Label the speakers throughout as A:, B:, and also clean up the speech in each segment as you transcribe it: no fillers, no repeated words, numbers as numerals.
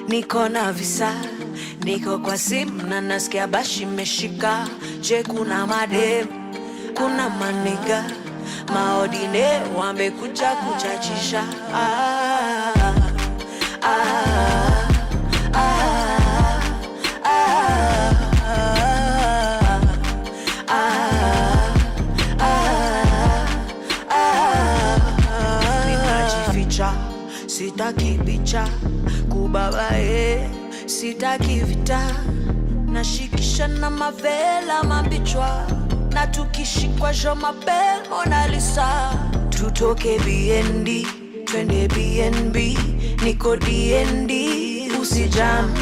A: Niko na visa, niko kwa simu na nasikia bashi meshika. Je, kuna madem, kuna maniga, maodine wamekuja kuchachisha. Ninajificha, sitaki picha kubabae, sitaki vita. Nashikisha na mavela mabichwa, na tukishikwa jo mabel Mona Lisa. Tutoke BND, twende BNB, niko DND, usijam.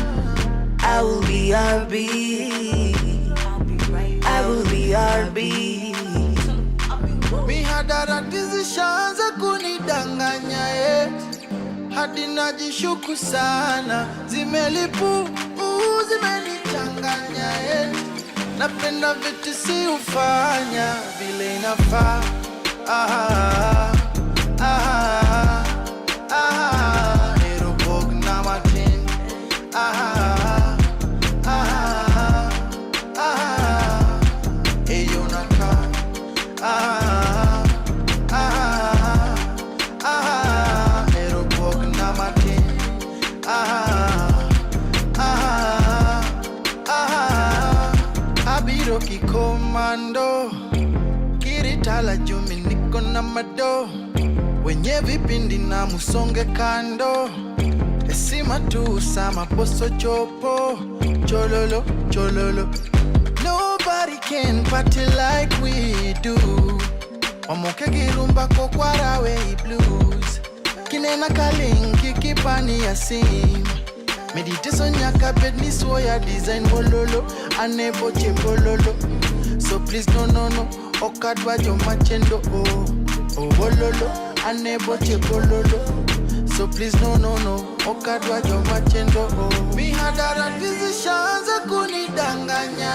A: I will be RB, I will be RB.
B: Mihadarati zishaanza kunidanganya hadi najishuku sana, zimelipu zimenichanganya napenda vitu si ufanya vile inafaa. Erobog na matin. Eyo naka. Erobog na matin. Abiro kikomando, kiritala jumi niko na mado, wenye vipindi na musonge kando, esima tu sama poso chopo, chololo, chololo. Nobody can party like we do. Wamoke girumba kokwarawe blues, kinena kalinki kipani ya sim. Meditation yaka bedni soya design bololo, anebo che bololo. So please no, okadwa jo machendo bololo, anebo che bololo. So please no, okadwa jo machendo Mihadarati zishaanza kunidanganya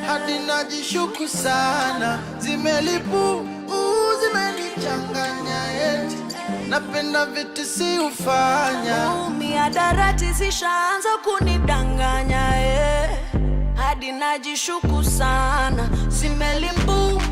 B: hadi najishuku sana, zimelipu zimenichanganya napenda vitu si ufanya.
A: Mihadarati zishaanza kunidanganya hadi najishuku sana, zimelimbu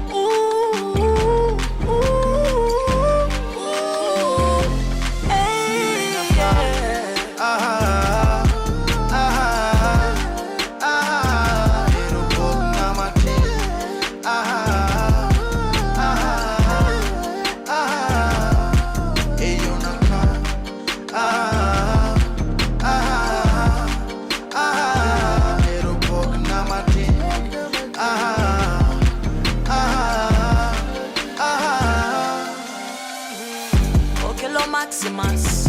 A: Maximus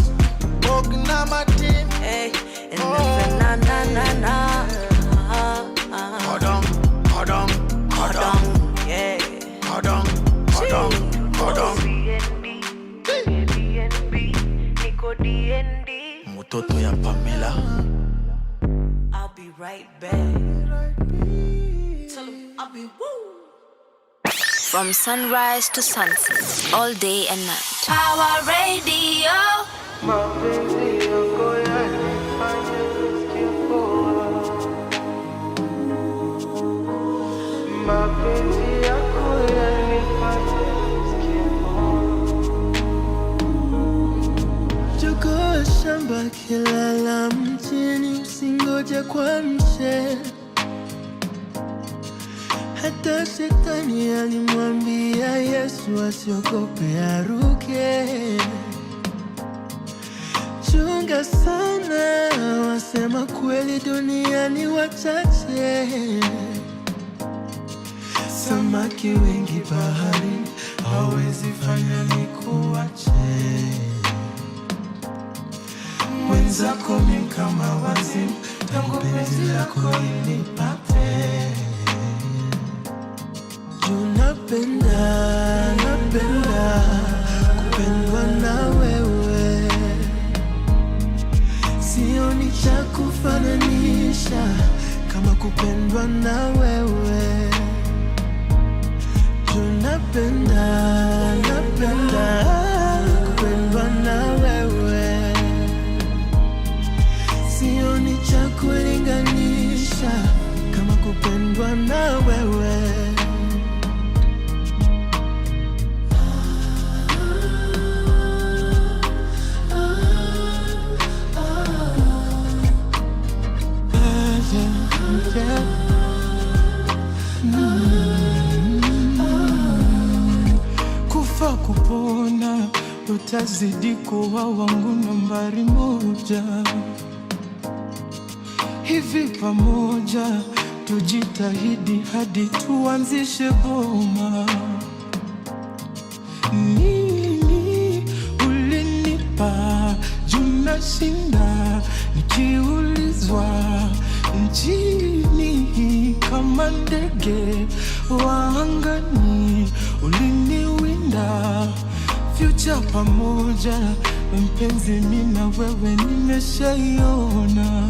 B: Ogna Martin,
A: hey, and na Hodong, yeah. Hodong. BNB, Nico DND.
B: Mutoto ya Pamela.
A: I'll be right back. Tell him I'll be woo.
C: From sunrise to sunset, all day and night.
A: Pawa Radio.
D: Chukua shamba kilala mjini, usingoje kwa mche. Hata shetani alimwambia Yesu asiogope aruke. Chunga sana, wasema kweli duniani wachache. Samaki wengi baharini, hawezi fanya nikuache. Mwenzako mimi kama wazimu, tangu penzi lako nipate. Napenda kupendwa na wewe, sio kupendwa na wewe. Napenda kupendwa na wewe. Sioni cha kulinganisha kama kupendwa na wewe. Kufa kupona utazidi kuwa wangu nambari moja. Hivi pamoja tujitahidi hadi tuanzishe boma. Nini ulinipa juna shinda nikiulizwa nchini kama ndege wa angani uliniwinda. Future pamoja mpenzi, mimi na wewe nimeshaiona,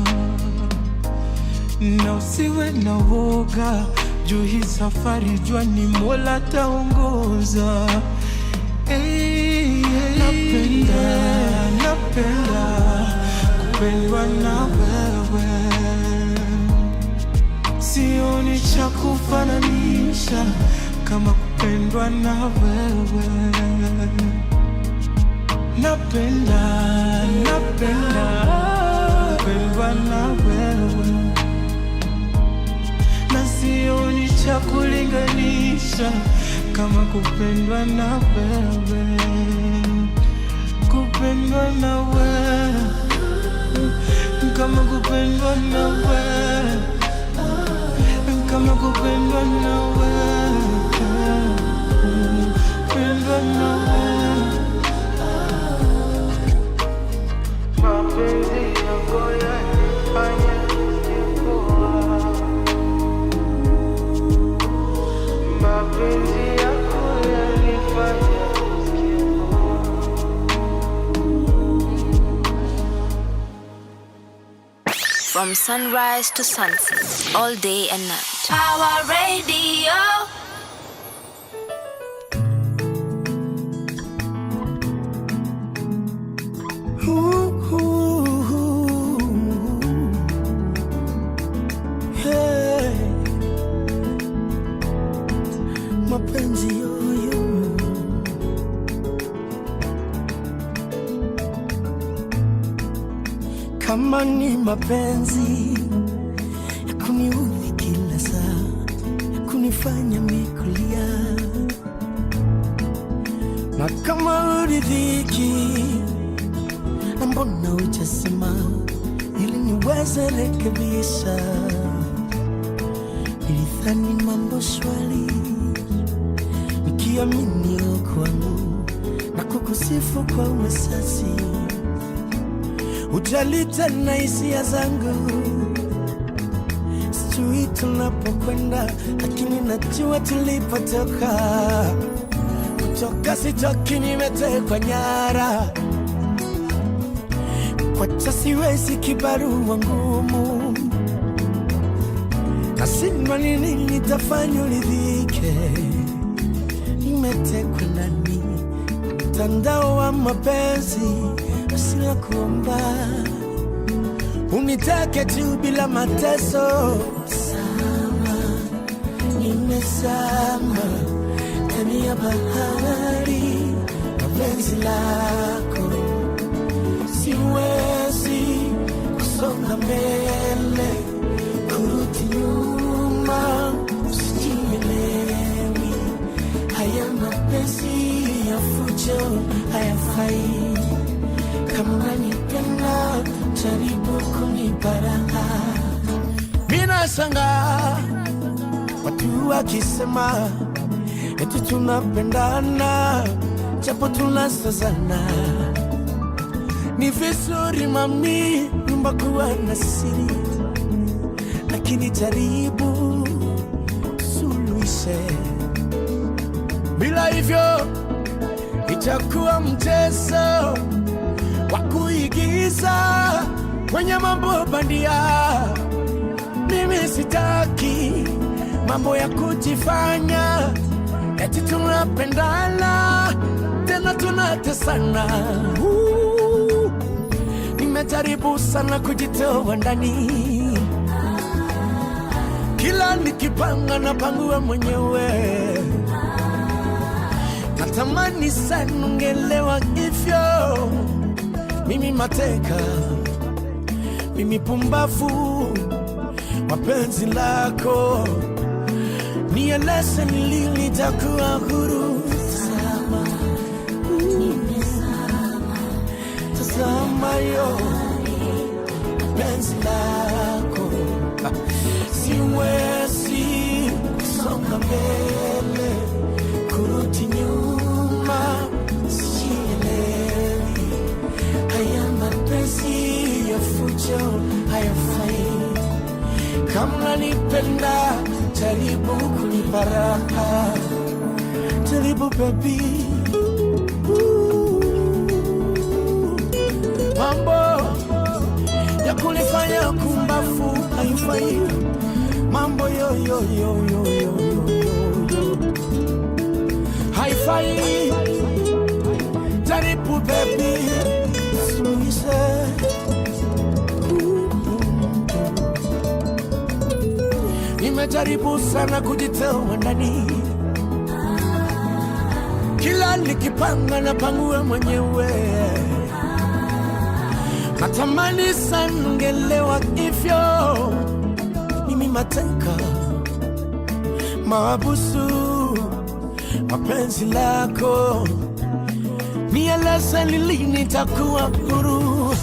D: na usiwe na woga juu hii safari, jua ni Mola taongoza. Napenda kupendwa na wewe. Sioni cha kufananisha kama kupendwa na wewe. Napenda kupendwa na wewe. Na sioni cha kulinganisha kama kupendwa na wewe. Kupendwa na wewe, kama kupendwa na wewe, kama kupendwa na wewe, kupendwa na wewe. Mapenzi yako yanifanya nisikuwa, mapenzi yako yanifanya
C: From sunrise to sunset, all day and night. Pawa Radio.
D: Hey. Mapenzi yoyo, kama ni mapenzi ya kuniudhi kila saa, ya kunifanya mikulia, na kama uridhiki, na mbona hujasema ili niweze rekebisha? Nilidhani mambo shwari, nikiamini kwangu na kukusifu kwa uwasasi. Ujali tena hisia zangu, sijui tunapokwenda, lakini najua tulipotoka. Kutoka sitoki, nimetekwa nyara, kwacha siwezi, kibarua ngumu, na sina nini nitafanya uridhike. Nimetekwa ndani mtandao wa mapenzi, sina kuomba unitake tu bila mateso. Sama, nimesama ndani ya bahari, penzi lako siwezi kusonga mbele, kurudi nyuma usijielewi. Haya mapenzi ya fujo hayafai. Kama nipenda jaribu kuniparaha. Mina sanga watu wakisema eti tunapendana japo tunasazana. Ni vizuri mami nyumba kuwa na siri, lakini jaribu suluhishe. Bila hivyo itakuwa mchezo wa kuigiza kwenye mambo bandia. mimi sitaki mambo ya kujifanya eti tunapendana tena tunatesana. Nimejaribu sana kujitoa ndani, kila nikipanga na pangua mwenyewe. Natamani sana ungelewa hivyo, mimi mateka, mimi pumbafu mapenzi lako. Nieleze ni lini nitakuwa huru. Tazama yo penzi lako, siwezi kusonga mbele, kurudi nyuma sielewi. Haya mapenzi ya fujo hayafai. Kama nipenda jaribu kunipa raha, jaribu baby. Mambo ya kulifanya kumbafu haifai. Mambo yo haifai. Jaribu baby, suluhishe. Nimejaribu sana kujitoa ndani, kila nikipanga na pangua mwenyewe. Natamani sana ungelewa hivyo, mimi mateka, maabusu mapenzi lako. Nieleze ni lini nitakuwa huru.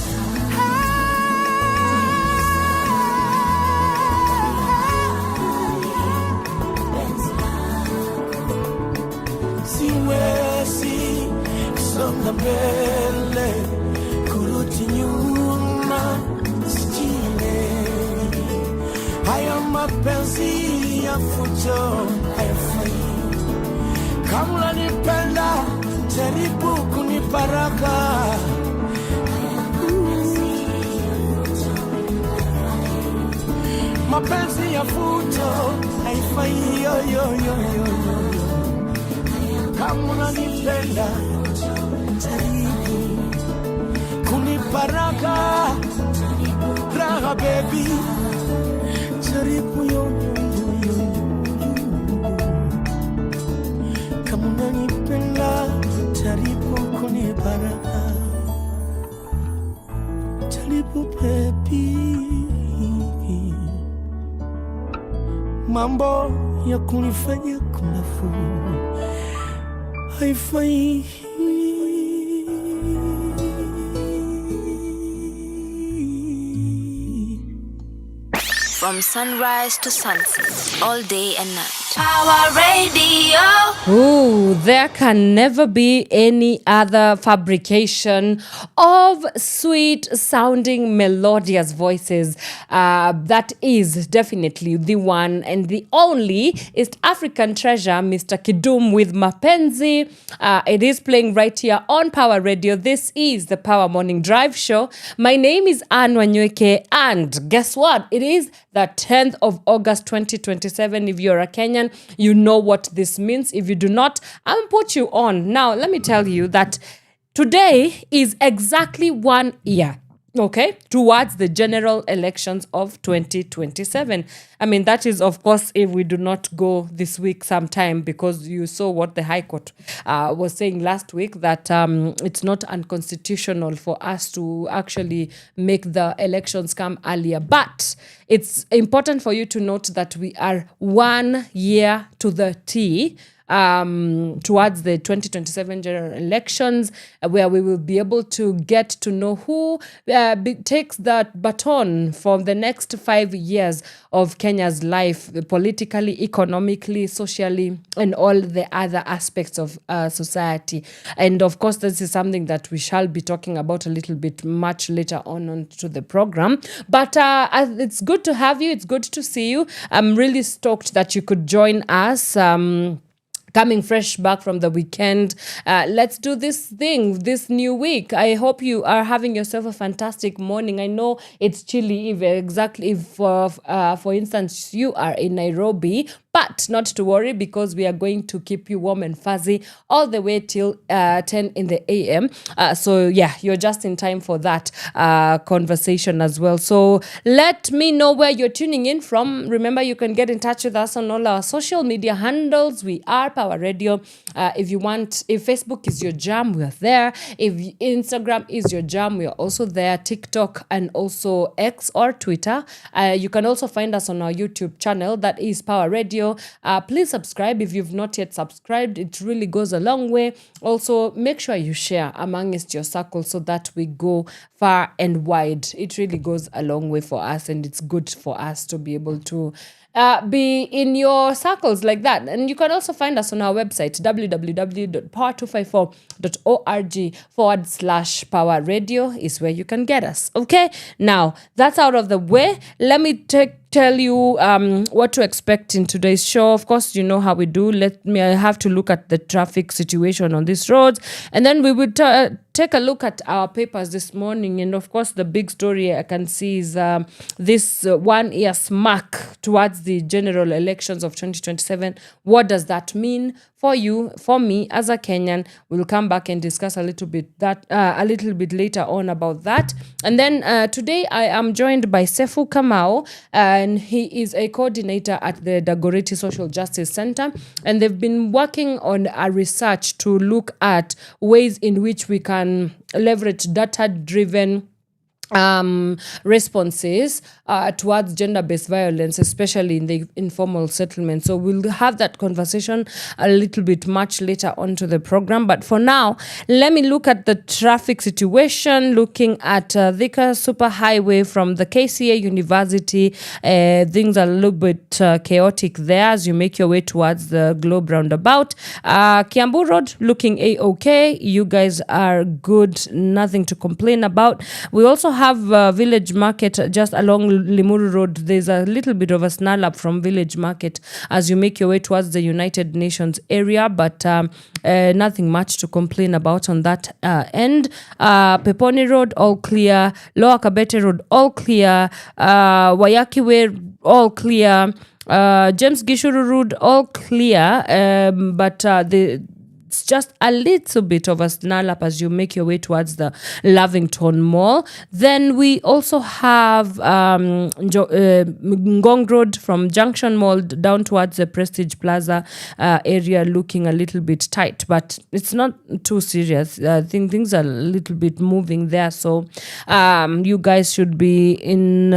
D: Siwezi kusonga mbele, kurudi nyuma sijielewi. Haya mapenzi ya fujo hayafai. Kama unanipenda jaribu kunipa raha. Mapenzi ya fujo haifai. Kama unanipenda jaribu kunipa raha baby, jaribu yo. Kama unanipenda jaribu kunipa raha, jaribu baby. Mambo ya kunifanya kunafu haifai.
C: From sunrise to sunset, all day and night. Pawa Radio.
E: Ooh, there can never be any other fabrication of sweet sounding melodious voices. That is definitely the one and the only East African treasure, Mr. Kidum with Mapenzi. It is playing right here on Pawa Radio. This is the Pawa Morning Drive Show. My name is Wanyoike, and guess what? It is the 10th of August 2027. If you're a Kenyan, you know what this means. If you do not, I'll put you on. Now, let me tell you that today is exactly 1 year, okay, towards the general elections of 2027. I mean, that is, of course, if we do not go this week sometime, because you saw what the High Court was saying last week, that it's not unconstitutional for us to actually make the elections come earlier. But it's important for you to note that we are 1 year to the T towards the 2027 general elections, where we will be able to get to know who takes that baton for the next 5 years of Kenya's life, politically, economically, socially, and all the other aspects of society. And of course, this is something that we shall be talking about a little bit much later on to the program. But it's good to have you. It's good to see you. I'm really stoked that you could join us. coming fresh back from the weekend. Let's do this thing this new week. I hope you are having yourself a fantastic morning. I know it's chilly, if for instance you are in Nairobi, but not to worry, because we are going to keep you warm and fuzzy all the way till 10 in the a.m. So yeah, you're just in time for that conversation as well. So let me know where you're tuning in from. Remember, you can get in touch with us on all our social media handles. We are Pawa Radio. If Facebook is your jam, we are there. If Instagram is your jam, we are also there. TikTok and also X or Twitter. You can also find us on our YouTube channel, that is Pawa Radio. Please subscribe if you've not yet subscribed. It really goes a long way. Also, make sure you share amongst your circle so that we go far and wide. It really goes a long way for us, and it's good for us to be able to be in your circles like that. And you can also find us on our website, www.power254.org/Pawa Radio is where you can get us. Okay, now that's out of the way. Let me tell you what to expect in today's show. Of course, you know how we do. I have to look at the traffic situation on these roads, and then we would take a look at our papers this morning. And of course, the big story I can see is this 1 year mark towards the general elections of 2027. What does that mean for you, for me as a Kenyan? We'll come back and discuss a little bit later on about that. And then today I am joined by Seffu Kamau, and he is a coordinator at the Dagoretti Social Justice Center, and they've been working on a research to look at ways in which we can leverage data-driven responses towards gender-based violence, especially in the informal settlement. So we'll have that conversation a little bit much later on to the program. But for now, let me look at the traffic situation, looking at Thika Superhighway from the KCA University. Things are a little bit chaotic there as you make your way towards the Globe roundabout. Kiambu Road looking A-okay. You guys are good, nothing to complain about. We also have Village Market just along Limuru Road. There's a little bit of a snarl up from Village Market as you make your way towards the United Nations area, but nothing much to complain about on that end. Peponi Road, all clear. Lower Kabete Road, all clear. Wanyoike Way, all clear. James Gishuru Road, all clear. But it's just a little bit of a snarl up as you make your way towards the Lavington Mall. Then we also have Ngong Road from Junction Mall down towards the Prestige Plaza area looking a little bit tight, but it's not too serious. I think things are a little bit moving there, so you guys should be in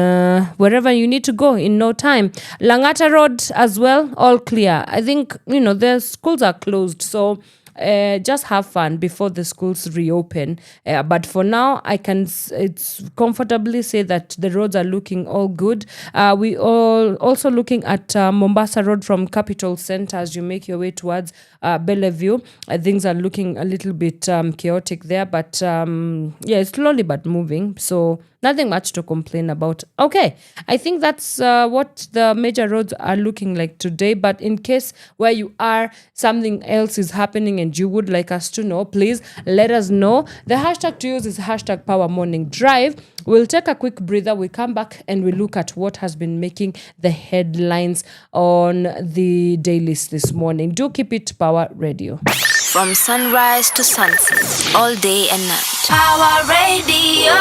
E: wherever you need to go in no time. Langata Road as well, all clear. I think, the schools are closed, so just have fun before the schools reopen. But for now, it's comfortably say that the roads are looking all good. We are also looking at Mombasa Road from Capital Center as you make your way towards Bellevue. Things are looking a little bit chaotic there, but it's slowly but moving. So nothing much to complain about. Okay, I think that's what the major roads are looking like today. But in case where you are, something else is happening and you would like us to know, please let us know. The hashtag to use is hashtag Power Morning Drive. We'll take a quick breather. We come back and we look at what has been making the headlines on the dailies this morning. Do keep it Power Radio.
C: From sunrise to sunset, all day and night. Power Radio.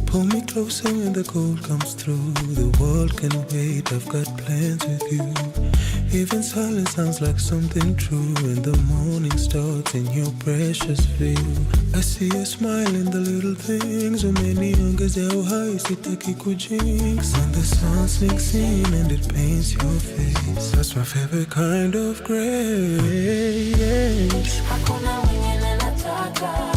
D: Pull me closer when the cold comes through. The world can wait, I've got plans with you. Even silence sounds like something true. And the morning starts in your precious view. I see you smile in the little things. So many youngers how high sitaki kujinx. When the sun sinks in and it paints your face, that's my favorite kind of grace. Hakuna mwingine nataka.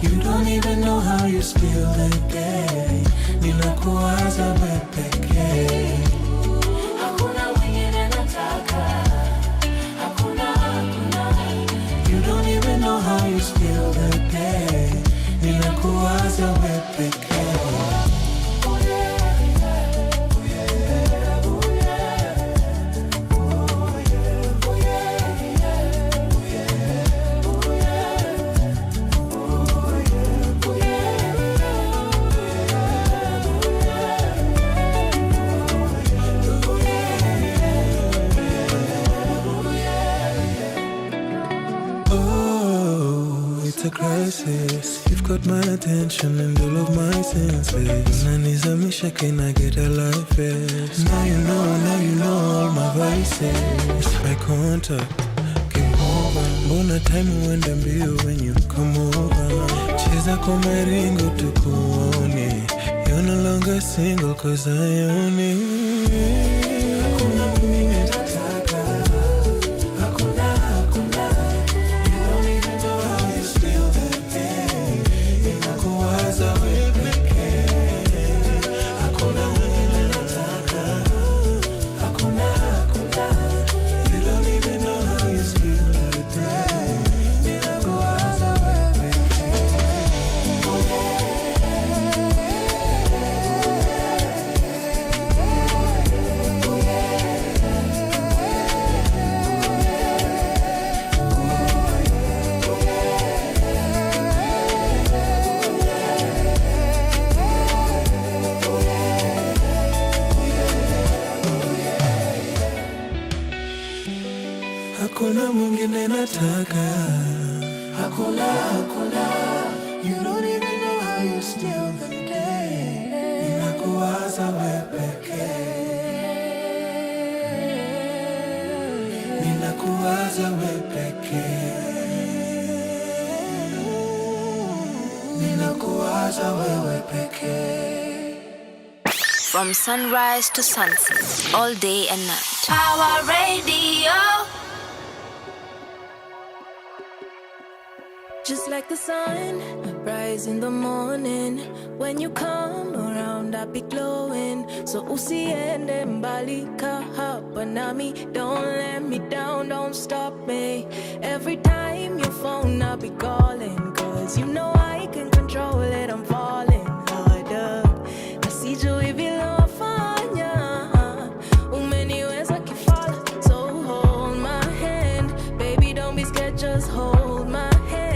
D: You don't even know how you spill the day. Ninakuwaza wewe pekee. you still the day. Ninakuwaza wewe pekee. It's a crisis. You've got my attention and all of my senses. Nanizamisha, can I get a life vest? Now you know all my vices. Eye contact, game over. Mbona time uende mbio when you come over. Cheza kwa maringo tukuone. You're no longer single cause I own it. Hakuna mwingine nataka. Hakuna. You don't even know how you steal the day. Ninakuwaza wewe pekee. Ninakuwaza wewe pekee. Ninakuwaza wewe pekee.
C: From sunrise to sunset, all day and night. Power Radio.
F: Just like the sun, rise in the morning. When you come around, I be glowing. So usiende mbali ka hapa nami. Don't let me down, don't stop me. Every time you phone, I be calling. Cause you know I can control it, I'm falling harder. I see you if you love fanya. Umeniweza kifala, so hold my hand. Baby, don't be scared, just hold my hand.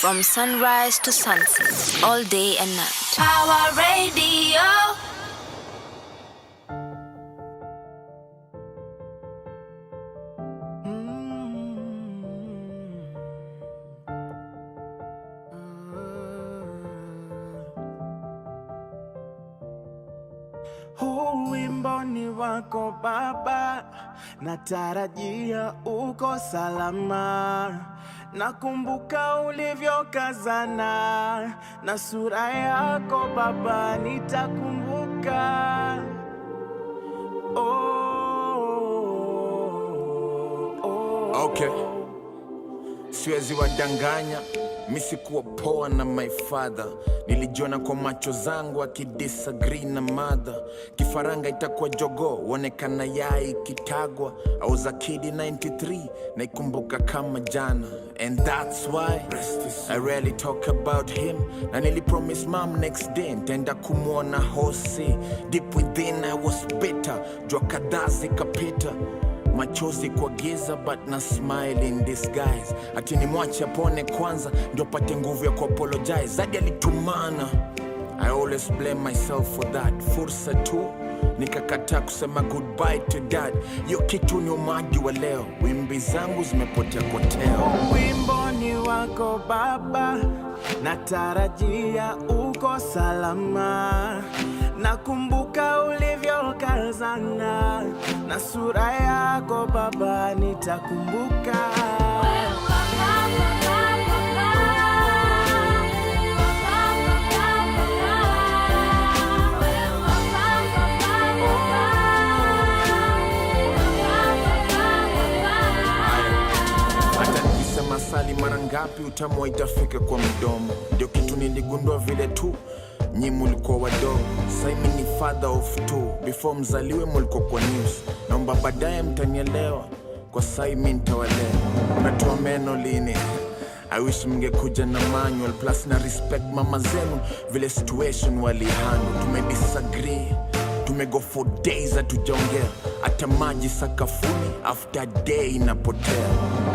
C: From sunrise to sunset, all day and night. Power Radio.
G: Huu wimbo ni wako Baba, natarajia uko salama. Nakumbuka ulivyokazana na sura yako Baba, nitakumbuka.
H: Okay, siwezi wadanganya, mimi sikuwa poa na my father. Nilijiona kwa macho zangu akidisagree na mother. Kifaranga itakuwa jogo, wonekana yai kitagwa. I was a kid in 93, naikumbuka kama jana. And that's why I rarely talk about him. Na nilipromise mom next day nitaenda kumuona hosi. Deep within I was bitter, jua kadhaa zikapita. Machozi kwa giza but na smile in disguise. Ati ni mwache apone kwanza ndio pate nguvu ya kuapologize. Zadi alitumana, I always blame myself for that. Fursa tu nikakataa kusema goodbye to dad. Yo kitu ni umadi wa leo, wimbi zangu zimepotea koteo.
G: Wimbo ni wako Baba, natarajia uko salama. Nakumbuka ulivyokazana na sura yako Baba, nitakumbuka.
H: Hata nikisema sali mara ngapi utamu itafika kwa mdomo. Ndio kitu niligundua vile tu nyi mulikuwa wadogo. Sai mimi ni father of two. Before mzaliwe mulikuwa kwa news. Naomba baadaye mtanielewa, kwa sai mimi nitawalea. Unatoa meno lini? I wish mngekuja na manual. Plus na respect mama zenu vile situation walihandle. Tumedisagree, tumego for days hatujaongea. Hata maji sakafuni after day inapotea.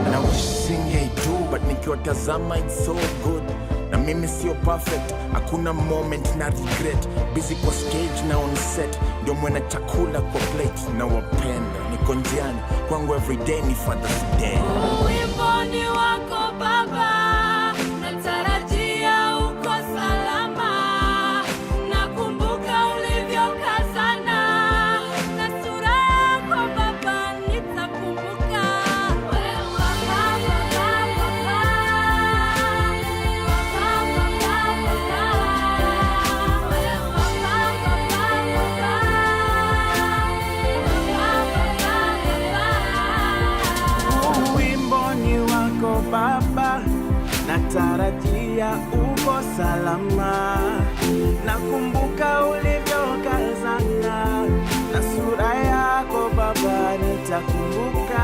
H: And I wish singing too, but nikiwatazama it's so good. Na mimi sio perfect, hakuna moment na regret. Busy kwa stage na on set, ndio mwena chakula kwa plate. Na wapenda, niko njiani, kwangu everyday ni Father's Day.
F: Wimbo ni wako Baba, natarajia uko salama. Nakumbuka ulivyokazana na sura yako Baba, nitakumbuka.
G: Wimbo ni wako Baba, natarajia uko salama. Nakumbuka ulivyokazana na sura yako Baba, nitakumbuka.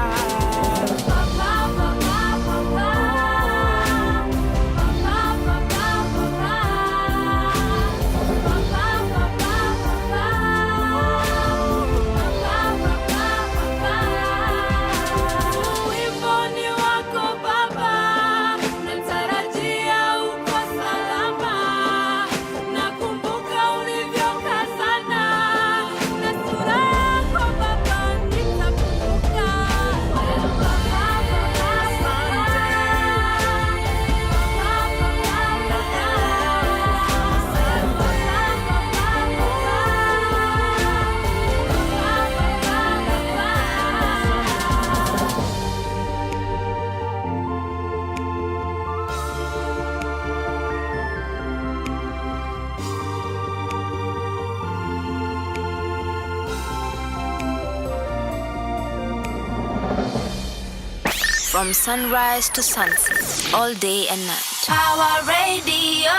C: From sunrise to sunset, all day and night. Power Radio.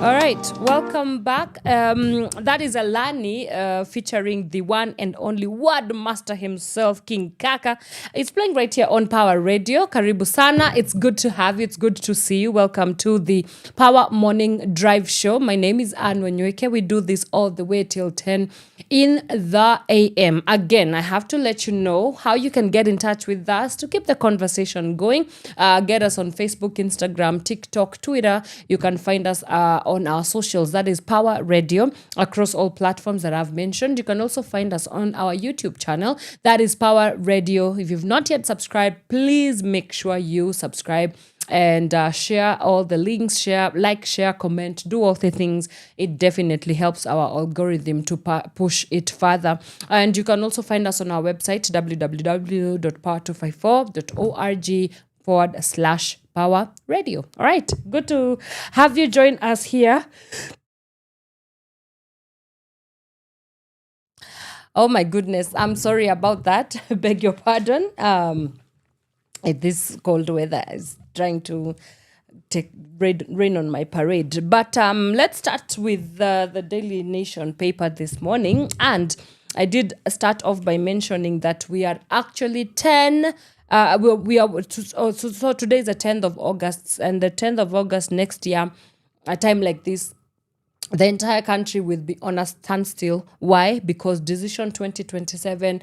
E: All right, welcome back. That is Alani featuring the one and only word master himself, King Kaka. It's playing right here on Power Radio. Karibu sana. It's good to have you. It's good to see you. Welcome to the Power Morning Drive Show. My name is Wanyoike. We do this all the way till 10 in the AM. Again, I have to let you know how you can get in touch with us to keep the conversation going. Get us on Facebook, Instagram, TikTok, Twitter. You can find us on our socials. That is Power Radio across all platforms that I've mentioned. You can also find us on our YouTube channel. That is Power Radio. If you've not yet subscribed, please make sure you subscribe and share all the links, share, comment, do all the things. It definitely helps our algorithm to push it further. And you can also find us on our website, www.power254.org/Power Radio. All right, good to have you join us here. Oh my goodness, I'm sorry about that. Beg your pardon. This cold weather is trying to take rain on my parade. But let's start with the Daily Nation paper this morning. And I did start off by mentioning that we are actually 10. So today is the 10th of August, and the 10th of August next year, a time like this, the entire country will be on a standstill. Why? Because Decision 2027,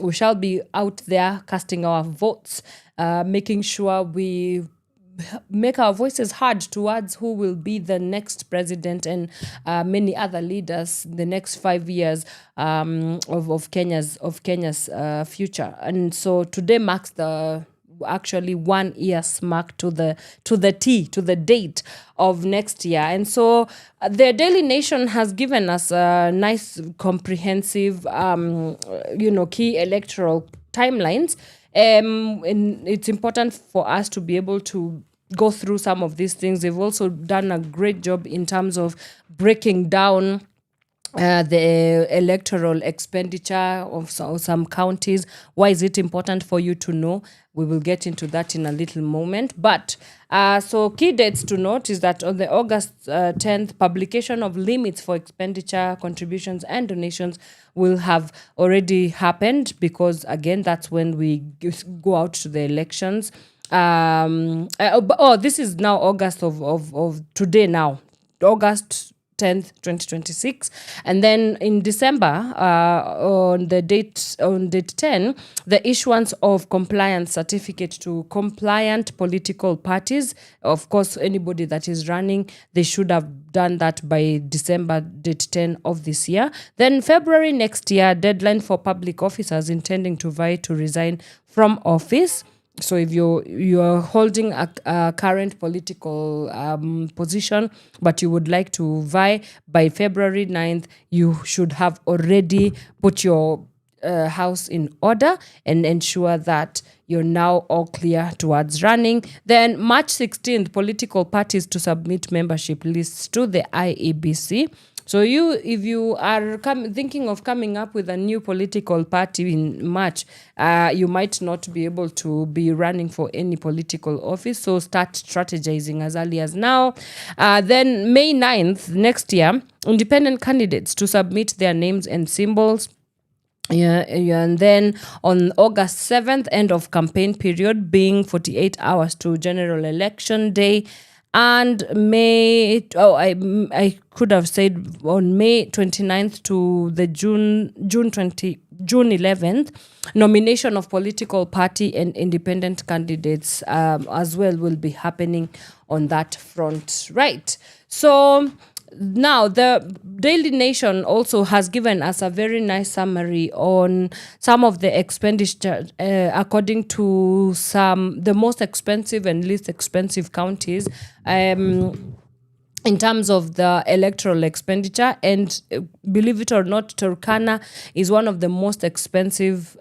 E: we shall be out there casting our votes, making sure we make our voices heard towards who will be the next president and many other leaders the next 5 years of Kenya's future. And so today marks the actually 1 year mark to the date of next year. And so the Daily Nation has given us a nice comprehensive key electoral timelines. And it's important for us to be able to go through some of these things. They've also done a great job in terms of breaking down the electoral expenditure of some counties. Why is it important for you to know? We will get into that in a little moment. But so key dates to note is that on the August 10th, publication of limits for expenditure, contributions and donations will have already happened, because again, that's when we go out to the elections. This is now August of today now, August 10th, 2026. And then in December, on date 10, the issuance of compliance certificate to compliant political parties. Of course, anybody that is running, they should have done that by December date 10 of this year. Then February next year, deadline for public officers intending to vie to resign from office. So if you're holding a current political position, but you would like to vie by February 9th, you should have already put your house in order and ensure that you're now all clear towards running. Then March 16th, political parties to submit membership lists to the IEBC. So if you are thinking of coming up with a new political party in March, you might not be able to be running for any political office. So start strategizing as early as now. Then May 9th next year, independent candidates to submit their names and symbols. And then on August 7th, end of campaign period, being 48 hours to general election day. And I could have said on May 29th to the June 11th, nomination of political party and independent candidates as well will be happening on that front. Right. So now, the Daily Nation also has given us a very nice summary on some of the expenditure according to the most expensive and least expensive counties in terms of the electoral expenditure. And believe it or not, Turkana is one of the most expensive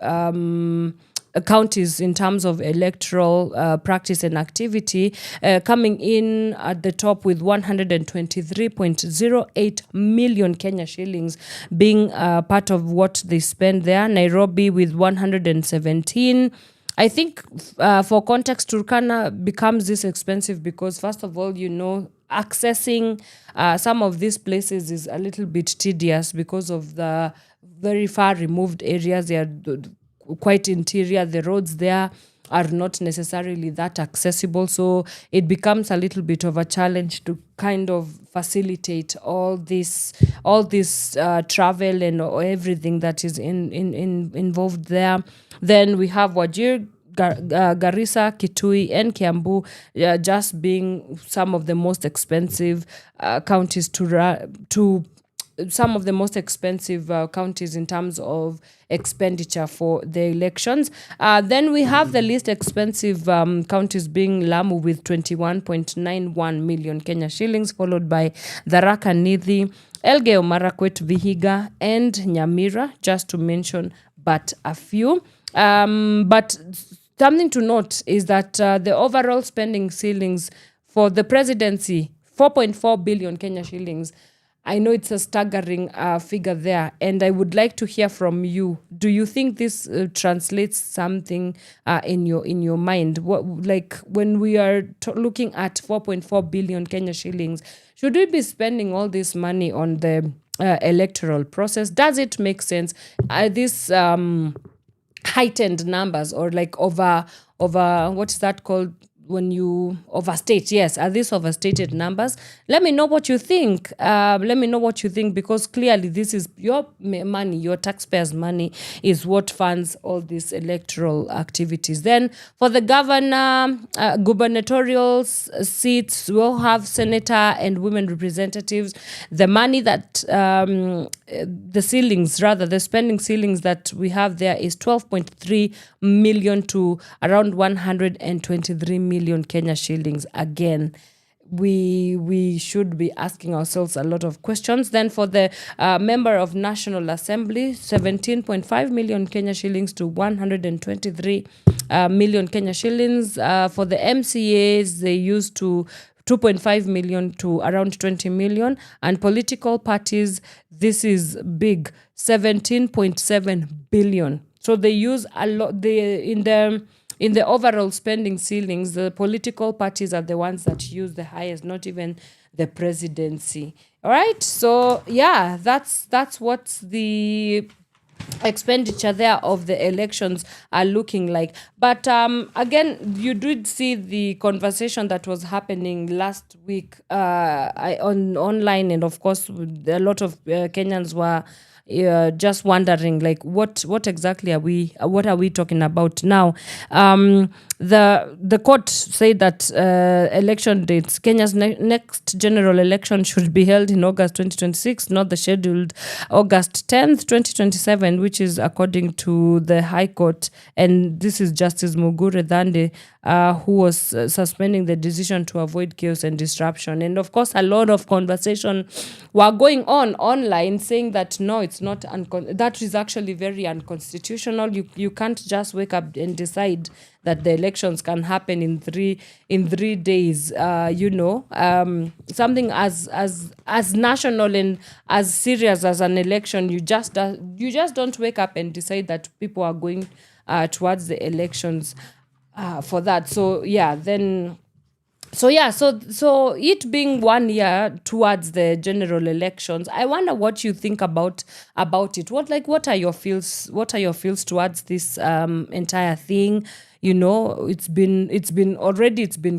E: counties in terms of electoral practice and activity, coming in at the top with 123.08 million Kenya shillings being part of what they spend there. Nairobi with 117. I think for context, Turkana becomes this expensive because, first of all, accessing some of these places is a little bit tedious because of the very far removed areas. They are quite interior. The roads there are not necessarily that accessible, so it becomes a little bit of a challenge to kind of facilitate all this travel and everything that is involved there. Then we have Wajir, Garissa, Kitui, and Kiambu just being some of the most expensive counties some of the most expensive counties in terms of expenditure for the elections. Then we have the least expensive counties being Lamu with 21.91 million Kenya shillings, followed by Tharaka Nithi, Elgeyo Marakwet, Vihiga, and Nyamira, just to mention but a few. But something to note is that the overall spending ceilings for the presidency, 4.4 billion Kenya shillings. I know it's a staggering figure there, and I would like to hear from you. Do you think this translates something in your mind? What, like when we are looking at 4.4 billion Kenya shillings, should we be spending all this money on the electoral process? Does it make sense? Are these heightened numbers or like over what is that called? When you overstate, yes, are these overstated numbers? Let me know what you think. Because clearly this is your money, your taxpayers' money is what funds all these electoral activities. Then for the gubernatorial seats, we'll have senator and women representatives. The money that, the spending ceilings that we have there is 12.3 million to around 123 million Kenya shillings. Again, we should be asking ourselves a lot of questions. Then for the member of National Assembly, 17.5 million Kenya shillings to 123 million Kenya shillings. For the MCAs, they used to 2.5 million to around 20 million. And political parties, this is big, 17.7 billion. So they use a lot. In the overall spending ceilings, the political parties are the ones that use the highest, not even the presidency. All right. So yeah, that's what the expenditure there of the elections are looking like. But again, you did see the conversation that was happening last week online, and of course, a lot of Kenyans were just wondering, like, what exactly are we talking about now? The court said that election dates, Kenya's next general election should be held in August 2026, not the scheduled August 10th, 2027, which is according to the High Court. And this is Justice Mugure Dhande, who was suspending the decision to avoid chaos and disruption. And of course, a lot of conversation were going on online saying that no, it's not that is actually very unconstitutional. You can't just wake up and decide that the elections can happen in three days. Something as national and as serious as an election, you just don't wake up and decide that people are going towards the elections for that. So it being 1 year towards the general elections, I wonder what you think about it. What are your feels towards this entire thing? It's been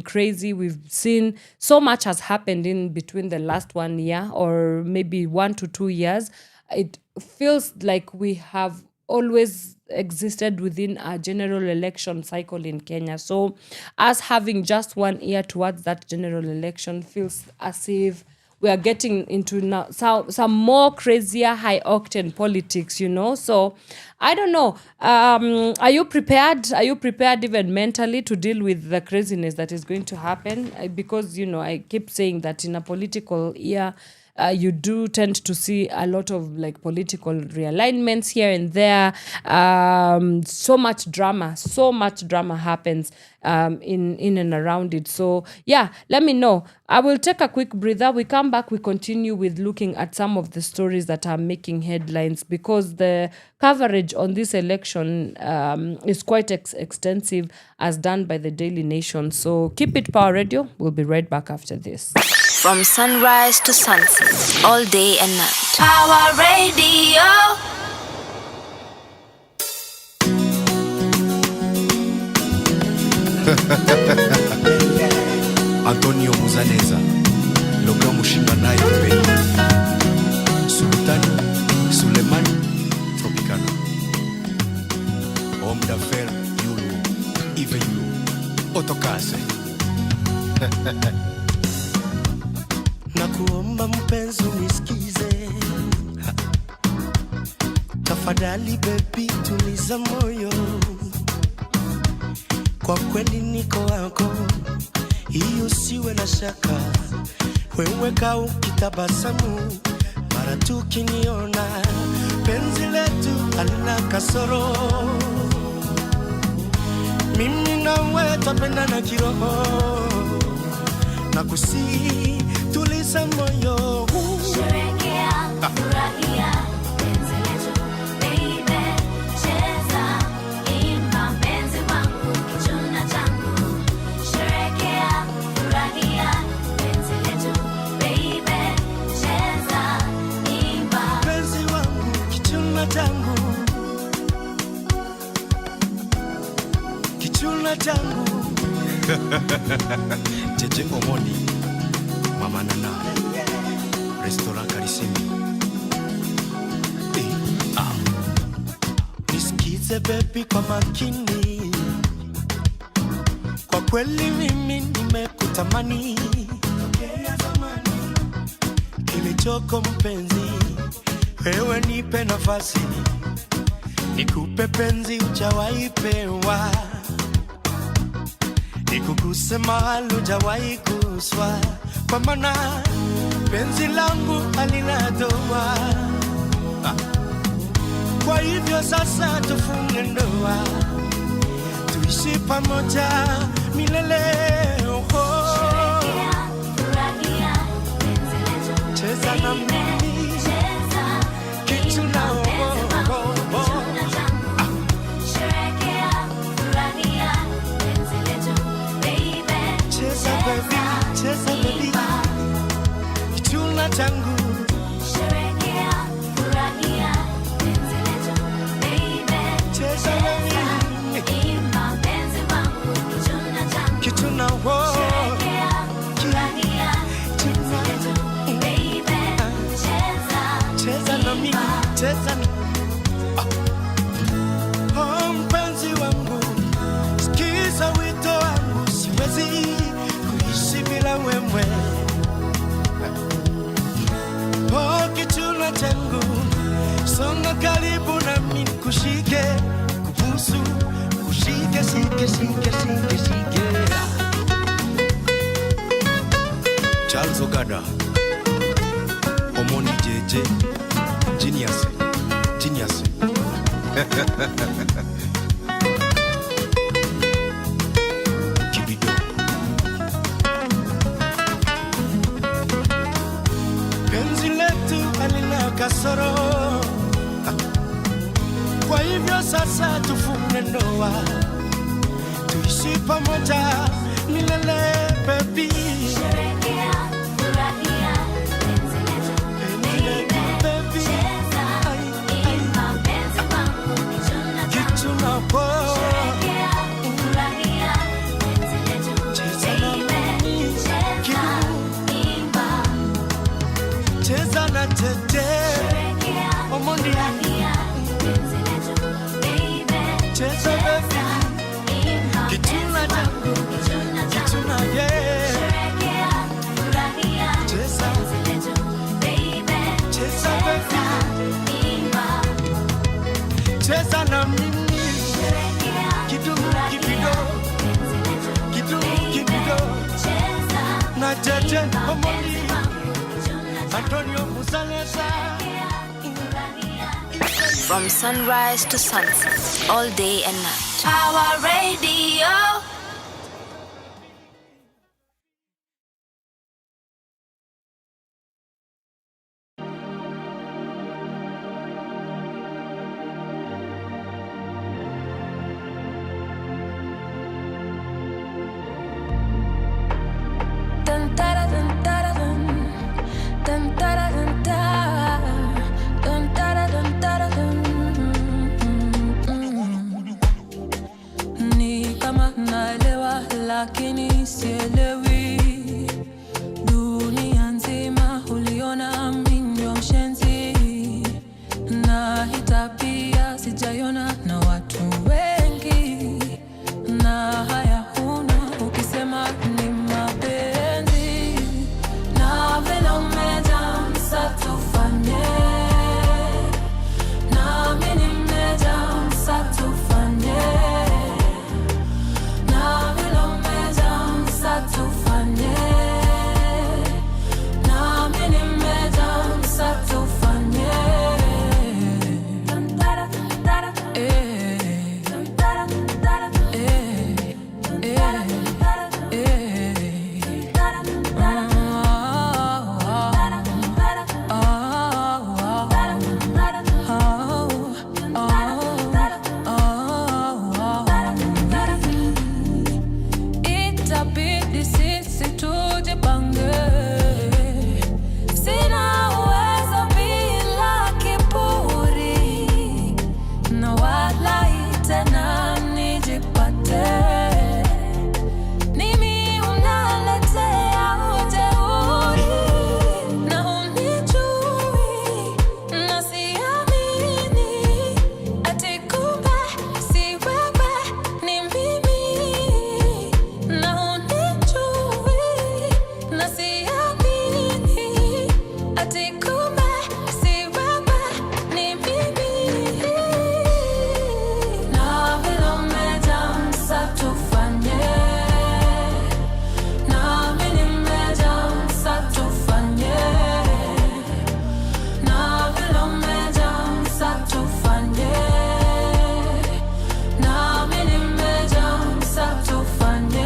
E: crazy. We've seen so much has happened in between the last 1 year or maybe 1 to 2 years. It feels like we have always existed within a general election cycle in Kenya. So us having just 1 year towards that general election feels as if we are getting into now some more crazier high octane politics, So I don't know. Are you prepared? Are you prepared even mentally to deal with the craziness that is going to happen? Because, I keep saying that in a political year, you do tend to see a lot of political realignments here and there. So much drama happens in and around it. So yeah, let me know. I will take a quick breather. We come back, we continue with looking at some of the stories that are making headlines, because the coverage on this election is quite extensive, as done by the Daily Nation. So keep it Power Radio. We'll be right back after this.
C: From sunrise to sunset, all day and night. Power Radio.
I: Antonio Muzaneza, Loga Mushinga naye Pei, Sultani, Sulemani, Tropicana, Omda Fer, Yulu, Ive Yulu, Otokase.
J: Nakuomba mpenzi unisikize, tafadhali baby tuliza moyo, kwa kweli niko wako, hiyo siwe na shaka, wewe kaa ukitabasamu mara tu ukiniona, penzi letu halina kasoro, mimi nawe twapendana kiroho, nakusihi tuliza moyo,
F: Sherekea, furahia, penzi letu, baby, cheza, imba, penzi wangu, kichuna changu. Sherekea, furahia, penzi letu, baby, cheza, imba,
J: penzi wangu, kichuna changu, kichuna changu.
I: Jeje Omoni, Mama Nana, Restaurant Karisimi.
J: Nisikize baby kwa makini, kwa kweli mimi nimekutamani, kilichoko mpenzi, wewe nipe nafasi, nikupe penzi hujawahi pewa, nikuguse mahali hujawahi guswa, kwa maana penzi langu halina doa. Kwa hivyo sasa tufunge ndoa, tuishi pamoja milele.
F: sherekea, furahia, penzi letu,
J: Cheza na mimi,
F: cheza,
J: kichuna
F: kichuna changu. Sherekea, furahia, penzi letu, baby,
J: cheza baby, cheza baby, kichuna changu.
F: sherekea, furahia, penzi letu, baby,
J: Cheza baby,
F: imba, penzi wangu, kichuna changu.
J: kichuna
F: Sherekea, furahia, penzi letu, baby, cheza,
J: cheza na mimi, cheza na oh, mpenzi wangu, sikiza wito wangu, siwezi kuishi bila wewe. Oh, kichuna changu, songa karibu nami kushike, kubusu, kushike, shike, shike, shike, shike.
I: Charles Ogada, Omoni Jeje, Genius, Genius. Kibido.
J: Penzi letu halina kasoro, kwa hivyo sasa tufunge ndoa, tuishi pamoja milele baby.
F: sherekea, furahia, penzi letu, baby, cheza, imba, penzi wangu, kichuna changu.
J: Kichuna po,
F: Sherekea, furahia, penzi letu, baby, cheza, imba,
J: cheza na tete,
F: sherekea,
J: Omondi,
F: furahia, penzi letu, baby,
J: cheza baby,
F: imba,
J: kichuna
F: penzi
J: changu,
F: wangu, kichuna changu.
J: kichuna yeah,
F: Sherekea, furahia,
J: cheza,
F: penzi letu, baby,
J: cheza baby,
F: imba,
J: cheza na mimi,
F: sherekea,
J: kidumu kibido,
F: penzi letu,
J: kidumu kibido,
F: cheza,
J: na tete Omondi,
F: kichuna
J: Antonio Musalesa.
C: From sunrise to sunset, all day and night. Power Radio.
F: Dun, da, da, dun, da, da, dun. sielewi. Dunia nzima uliona mimi ndio mshenzi, na hii tabia sijaiona na watu wengi, na haya huna ukisema ni mapenzi. Na vile umejaa msa tufanye, na mimi nimejaa msa tufanye, na vile umejaa msa tufanye, na mimi nimejaa msa tufanye. Itabidi sisi tujipange, sina uwezo bila kiburi, na wala tena nijipate mimi unaletea ujeuri, na unijui na siamini, ati kumbe si wewe ni mimi, na unijui na siamini, ati kumbe si wewe ni mimi. Na vile umejaa msa tufanye, na mimi nimejaa msa tufanye, na vile umejaa msa tufanye, na mimi nimejaa msa tufanye.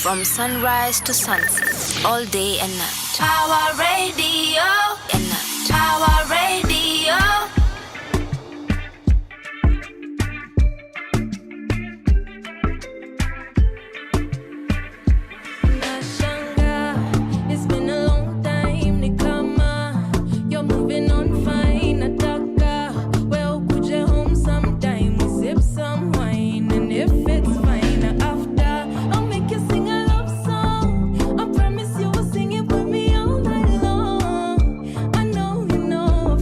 C: From sunrise to sunset, all day and night. Pawa Radio and night. Pawa Radio.
F: It's been a long time, ni kama you're moving on fine. Nataka well, kuje home sometime, we sip some wine, and if it's fine after, I'll make you sing a love song. I promise you will sing it with me all night long. I know you know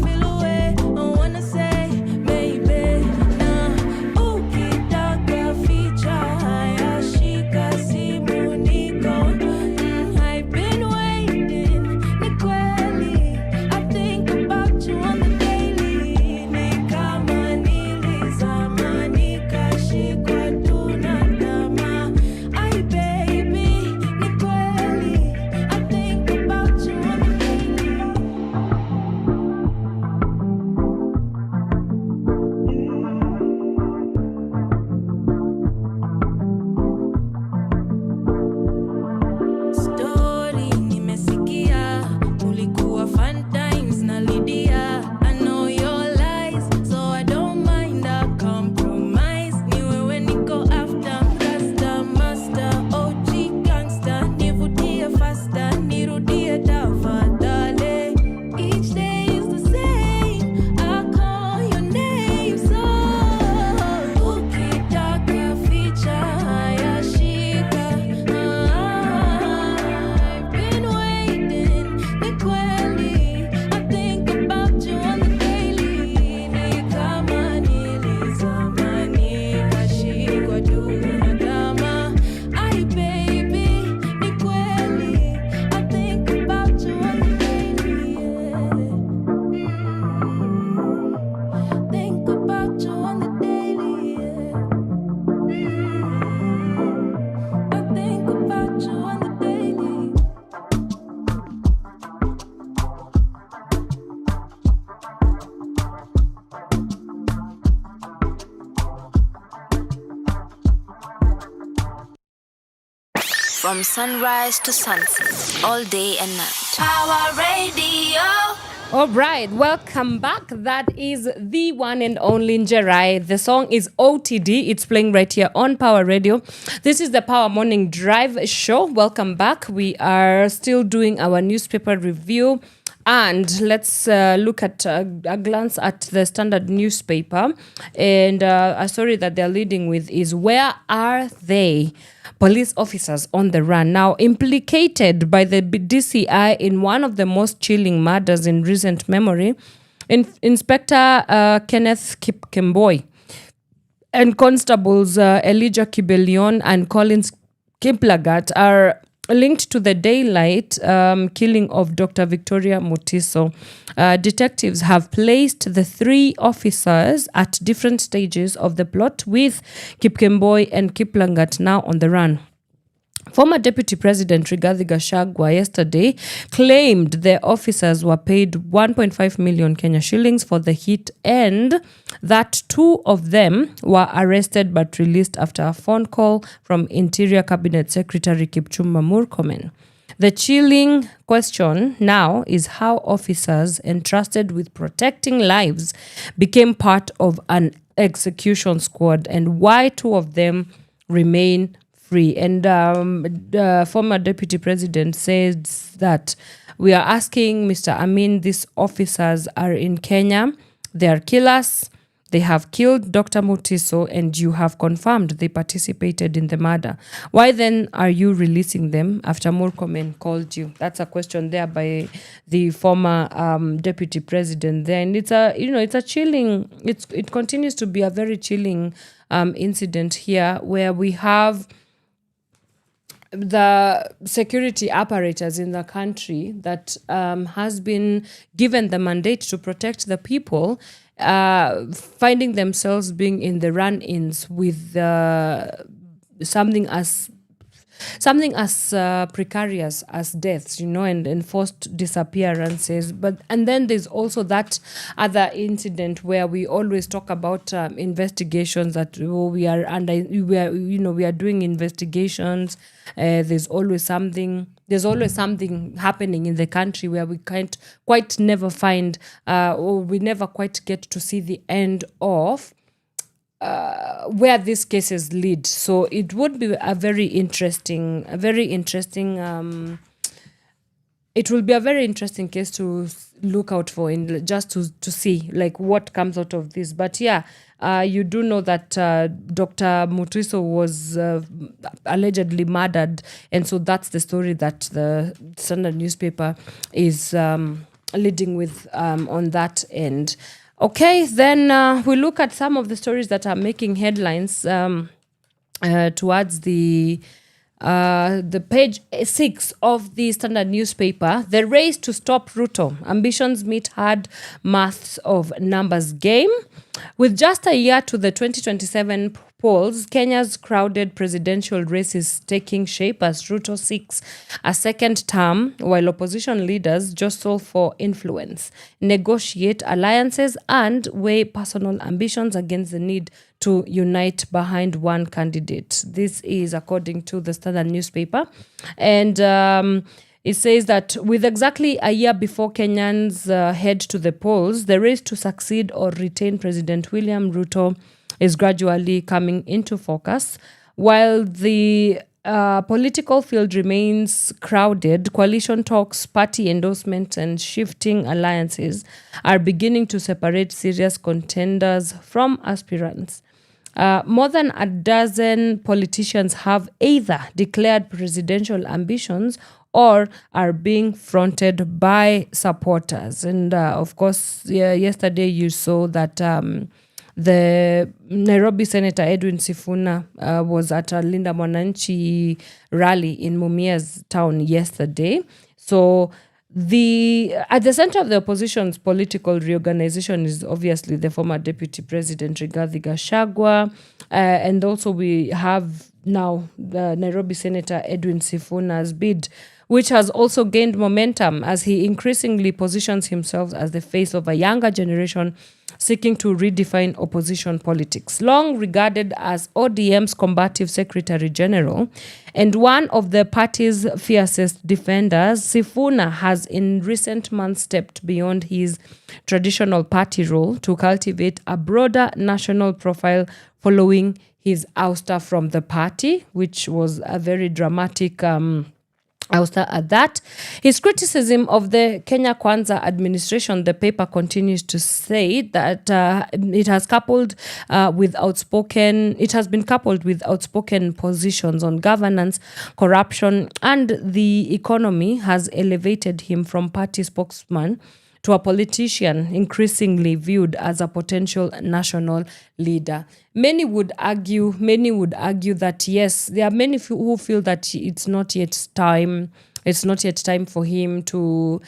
C: from sunrise to sunset, all day and night. Power Radio.
E: All right, welcome back. That is the one and only Njerai. The song is OTD. It's playing right here on Power Radio. This is the Power Morning Drive show. Welcome back. We are still doing our newspaper review. And let's look at a glance at the Standard newspaper. And a story that they're leading with is, where are they? Police officers on the run. Now, implicated by the DCI in one of the most chilling murders in recent memory, Inspector Kenneth Kipkemboi and Constables Elijah Kibelion and Collins Kiplagat are linked to the daylight killing of Dr. Victoria Mutiso. Detectives have placed the three officers at different stages of the plot, with Kipkemboi and Kiplagat now on the run. Former Deputy President Rigathi Gachagua yesterday claimed the officers were paid 1.5 million Kenya shillings for the hit, and that two of them were arrested but released after a phone call from Interior Cabinet Secretary Kipchumba Murkomen. The chilling question now is how officers entrusted with protecting lives became part of an execution squad, and why two of them remain free. And the former deputy president says that we are asking Mr. Amin, these officers are in Kenya, they are killers, they have killed Dr. Mutiso, and you have confirmed they participated in the murder. Why then are you releasing them after Murkomen called you? That's a question there by the former deputy president there. And it's a chilling, it continues to be a very chilling incident here, where we have the security apparatus in the country that has been given the mandate to protect the people, finding themselves being in the run-ins with something as precarious as deaths, and enforced disappearances. And then there's also that other incident where we always talk about investigations that we are doing investigations. There's always something happening in the country where we can't quite never find, or we never quite get to see the end of where these cases lead. So it would be a very interesting it will be a very interesting case to look out for, in just to see like what comes out of this. But yeah, you do know that Dr. Mutiso was allegedly murdered, and so that's the story that the Standard newspaper is leading with on that end. Okay, then we look at some of the stories that are making headlines towards the page 6 of the Standard newspaper. The race to stop Ruto. Ambitions meet hard maths of numbers game. With just a year to the 2027 polls, Kenya's crowded presidential race is taking shape as Ruto seeks a second term, while opposition leaders jostle for influence, negotiate alliances, and weigh personal ambitions against the need to unite behind one candidate. This is according to the Standard newspaper. And it says that with exactly a year before Kenyans head to the polls, the race to succeed or retain President William Ruto is gradually coming into focus. While the political field remains crowded, coalition talks, party endorsements, and shifting alliances are beginning to separate serious contenders from aspirants. More than a dozen politicians have either declared presidential ambitions or are being fronted by supporters. And of course, yesterday you saw that the Nairobi Senator Edwin Sifuna was at a Linda Mwananchi rally in Mumias town yesterday. So at the center of the opposition's political reorganization is obviously the former Deputy President Rigathi Gachagua. And also we have now the Nairobi Senator Edwin Sifuna's bid, which has also gained momentum as he increasingly positions himself as the face of a younger generation seeking to redefine opposition politics. Long regarded as ODM's combative secretary general and one of the party's fiercest defenders, Seffu has in recent months stepped beyond his traditional party role to cultivate a broader national profile following his ouster from the party, which was a very dramatic ouster at that. His criticism of the Kenya Kwanza administration, the paper continues to say that it has been coupled with outspoken positions on governance, corruption, and the economy has elevated him from party spokesman to a politician increasingly viewed as a potential national leader. Many would argue that yes, there are many who feel that it's not yet time for him to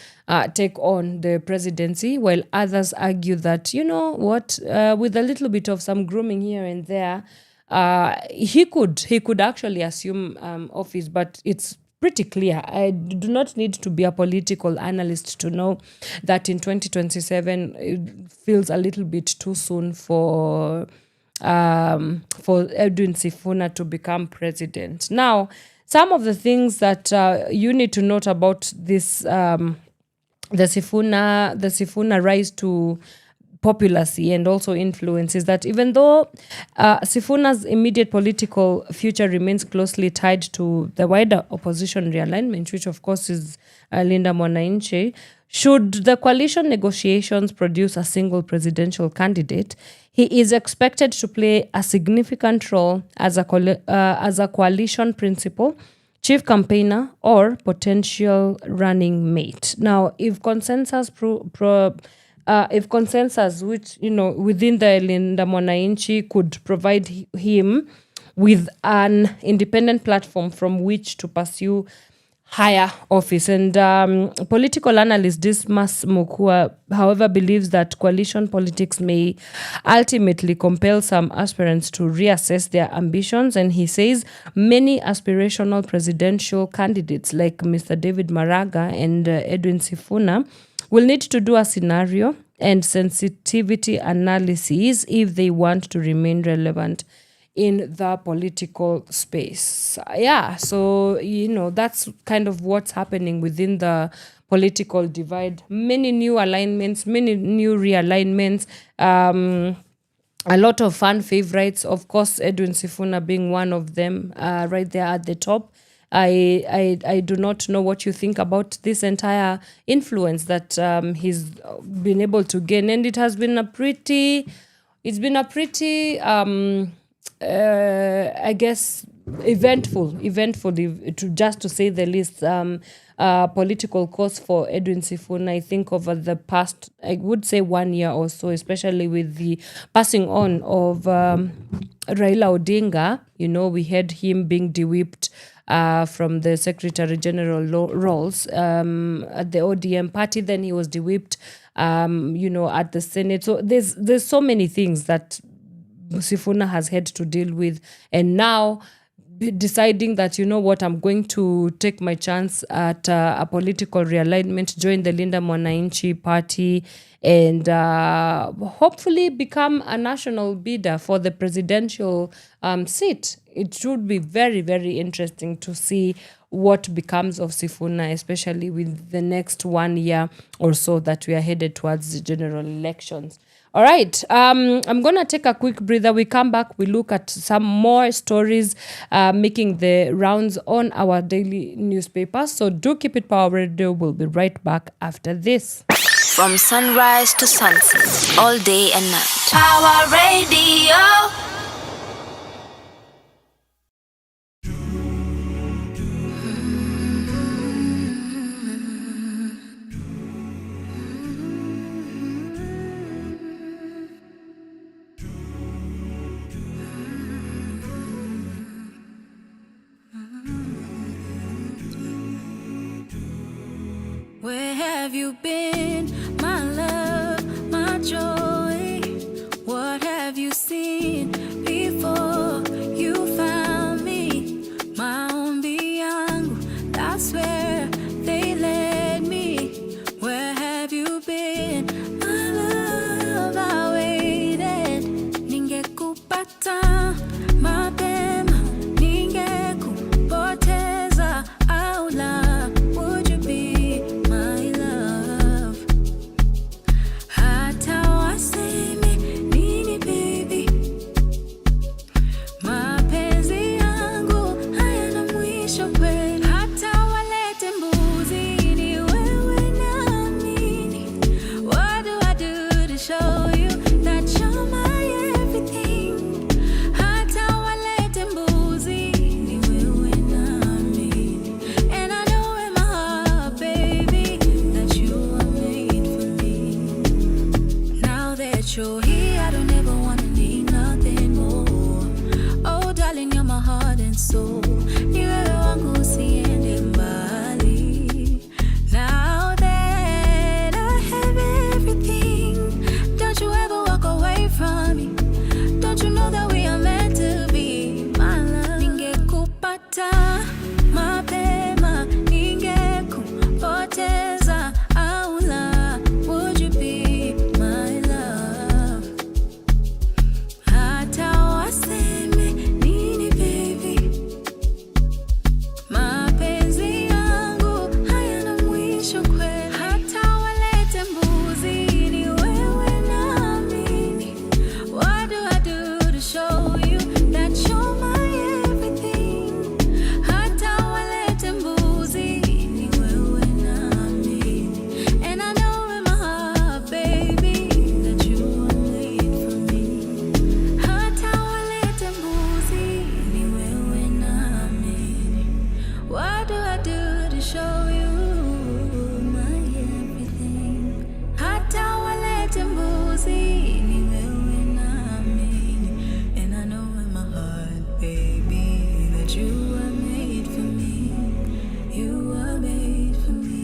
E: take on the presidency, while others argue that, you know what, with a little bit of some grooming here and there, he could actually assume office, but it's pretty clear. I do not need to be a political analyst to know that in 2027 it feels a little bit too soon for Edwin Sifuna to become president. Now, some of the things that you need to note about this, the Sifuna rise to popularity and also influence is that even though Sifuna's immediate political future remains closely tied to the wider opposition realignment, which of course is Linda Mwananchi, should the coalition negotiations produce a single presidential candidate, he is expected to play a significant role as a coalition principal, chief campaigner, or potential running mate. Now, if consensus which, you know, within the Linda Mwananchi could provide him with an independent platform from which to pursue higher office. And political analyst Dismas Mukua, however, believes that coalition politics may ultimately compel some aspirants to reassess their ambitions. And he says many aspirational presidential candidates like Mr. David Maraga and Edwin Sifuna will need to do a scenario and sensitivity analysis if they want to remain relevant in the political space. Yeah, so, you know, that's kind of what's happening within the political divide. Many new alignments, many new realignments, a lot of fan favorites. Of course, Edwin Sifuna being one of them, right there at the top. I do not know what you think about this entire influence that he's been able to gain, and it has been a pretty I guess eventful, to say the least, political course for Edwin Sifuna. I think over the past, I would say 1 year or so, especially with the passing on of Raila Odinga. You know, we had him being de-whipped from the Secretary General roles at the ODM party. Then he was de-whipped, at the Senate. So there's so many things that Sifuna has had to deal with, and now deciding that, you know what, I'm going to take my chance at a political realignment, join the Linda Mwananchi party, and hopefully become a national bidder for the presidential seat. It should be very, very interesting to see what becomes of Sifuna, especially with the next 1 year or so that we are headed towards the general elections. All right, I'm going to take a quick breather. We come back, we look at some more stories making the rounds on our daily newspapers. So do keep it Power Radio. We'll be right back after this.
C: From sunrise to sunset, all day and night. Power Radio.
F: Where have you been, my love, my joy? What have you seen before you found me? Maombi yangu, that's where they led me. Where have you been, my love? me show you my everything. Hata walete mbuzi ni wewe naamini. And I know in my heart, baby, that you are made for me. You are made for me.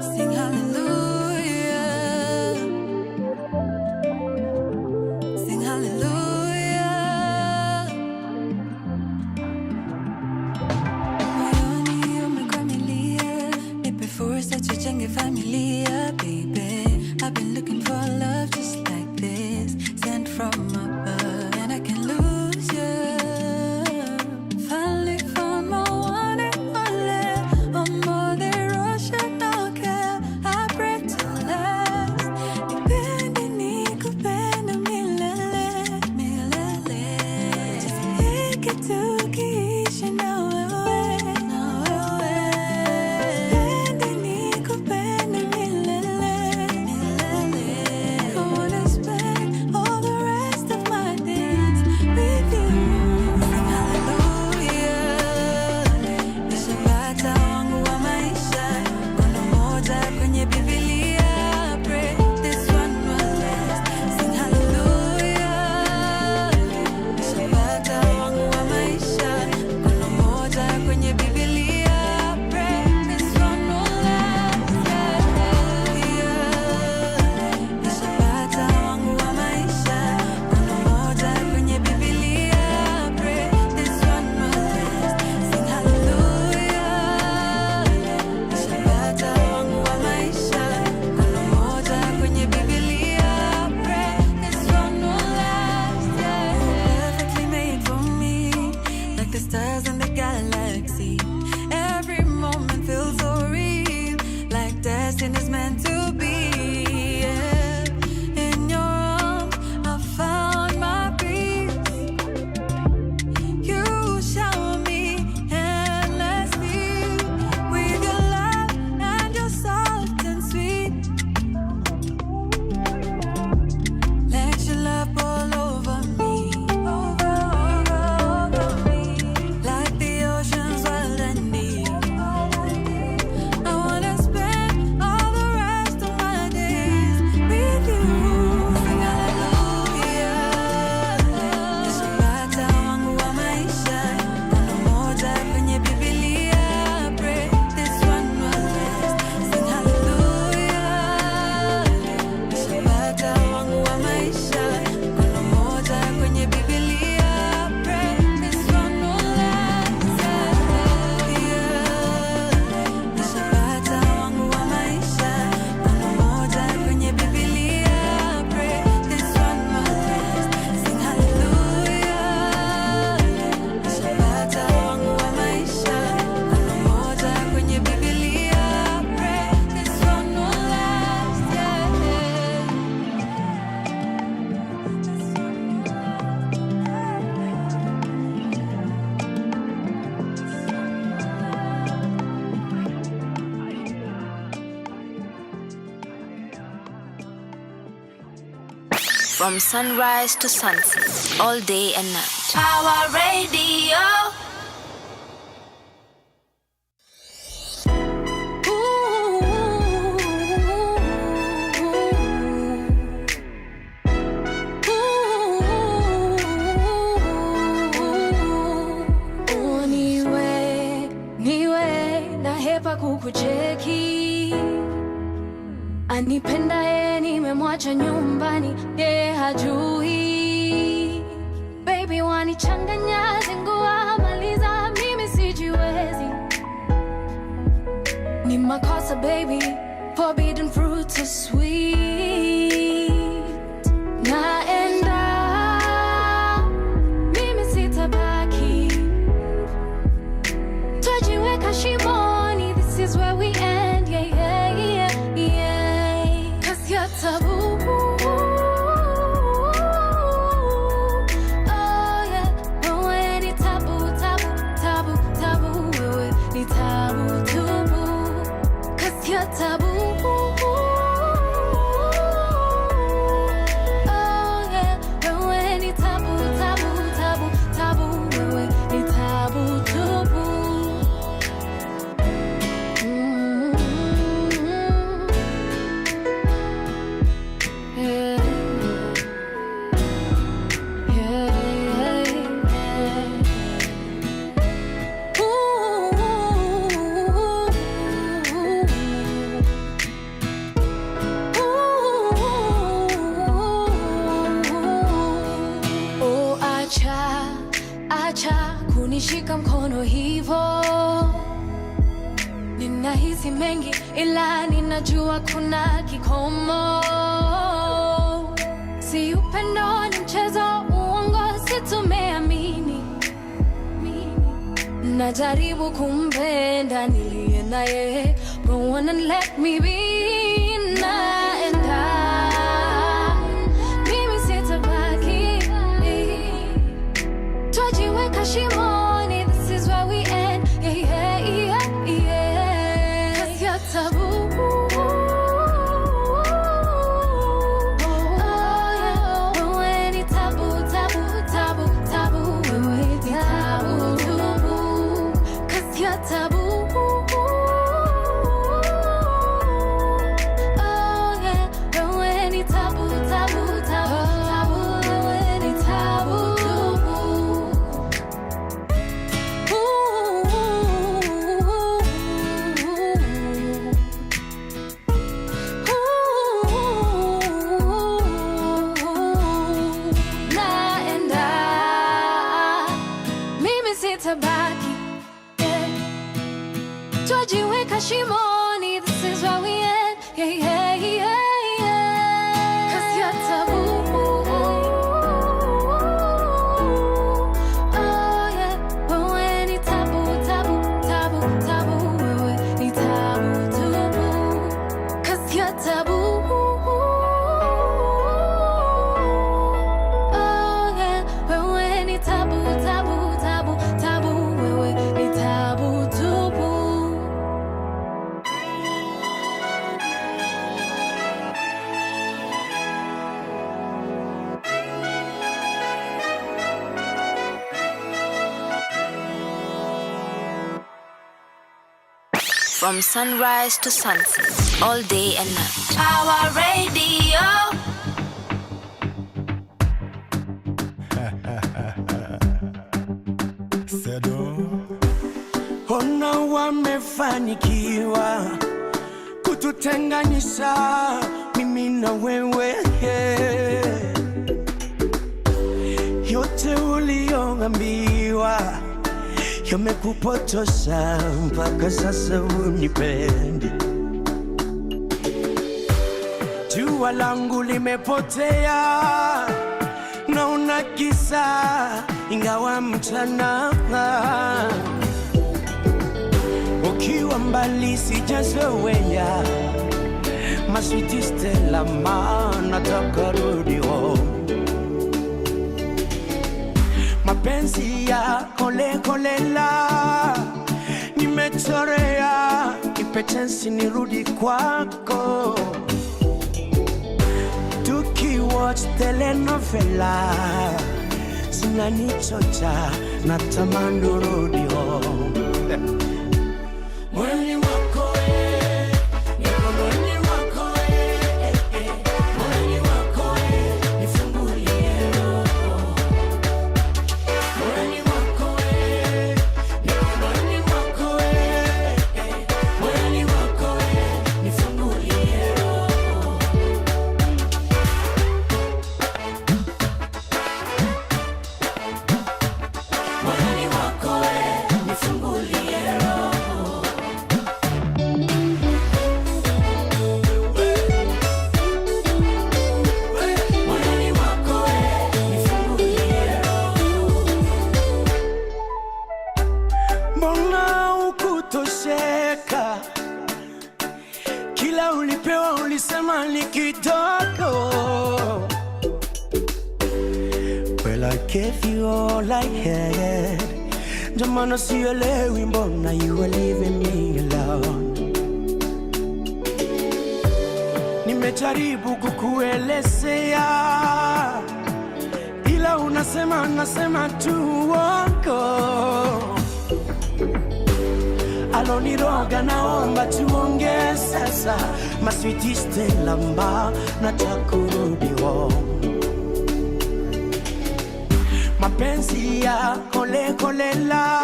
F: Sing hallelujah. Sing hallelujah. Moyoni umekwamilia, nipe fursa tujenge familia, baby. I've been looking for a love just like this, sent from above, and I can lose you. Finally found my one and only, a more than Russian, no care. I pray to last. Nipende nikupende milele, milele. Tusifike tukiishi na wewe, na wewe. Nipende nikupende milele, milele. I wanna spend all the rest of my days with you. Sing hallelujah. Nishapata wangu wa maisha, kuna moja kwenye Biblia. Pray this one will last. Sing hallelujah. Nishapata wangu wa maisha, kuna moja kwenye Biblia. Pray this one will last. Hallelujah. Nishapata wangu wa maisha, kuna moja kwenye Biblia. Pray this one will last. Sing hallelujah. Nishapata wangu wa maisha, kuna moja kwenye Biblia. Pray this one will last. Perfectly made for me, like the stars in the galaxy. Every moment feels so real, like destiny's meant to be. Yeah. In your arms, I found my peace. You shower me endlessly with your love and your soft and sweet. Let your love all over me, over me, like the oceans wild and deep. I wanna spend all the rest of my days with you. Sing hallelujah. Nishapata wangu wa maisha, kuna moja kwenye Biblia. Pray this one will last. Sing hallelujah. Nishapata wangu wa maisha, kuna moja kwenye Biblia. Pray this one will last. Hallelujah. Nishapata wangu wa maisha, kuna moja kwenye Biblia. Pray this one will last. Sing hallelujah. Nishapata wangu wa maisha, kuna moja kwenye Biblia. Pray this one will last.
C: From sunrise to sunset, all day and night. Power Radio.
F: Niwe na hepa kukucheki, anipenda nimemwacha nyumbani, yeye hajui. Baby wanichanganya zingua maliza, mimi sijiwezi. Ni makosa baby, forbidden fruit so sweet. Naenda, mimi sitabaki, twajiweka shimoni. si mengi ila ninajua kuna kikomo. Si upendo ni mchezo, uongo si tumeamini. Najaribu kumpenda niliye naye, go on and let me be. Mimi sitabaki, twajiweka shimoni, this is where we end. Yeah, yeah, yeah. 'Cause you're taboo. Twajiweka shimoni, this is where we end. Yeah, yeah, yeah, yeah. 'Cause you're taboo. Oh yeah, wewe ni tabu, tabu, tabu, tabu. Wewe ni tabu, tabu. 'Cause you're taboo. Oh yeah, wewe ni tabu, tabu, tabu, tabu. Wewe ni tabu, tabu.
C: From sunrise to sunset, all day and night. Power Radio.
G: Ona wamefanikiwa kututenganisha mimi na wewe. Yote uliyoambiwa yamekupotosha mpaka sasa unipendi. Jua langu limepotea na unakisa ingawa mchana. Ukiwa mbali sijazoea maswiti Stella, nataka rudi home. Mapenzi ya kolela nimechorea, nipe chance nirudi kwako. Tukiwatch telenovela zinanichocha, natamani rudi home. Mwili wako kila ulipewa ulisema ni kidogo. Well, I gave you all I had. Jamano sielewi mbona you were leaving me alone. Nimejaribu kukuelezea ila unasema tu wako. Aloniroga naomba tuongee sasa, maswiti Stella, nataka kurudi home. Mapenzi ya kolela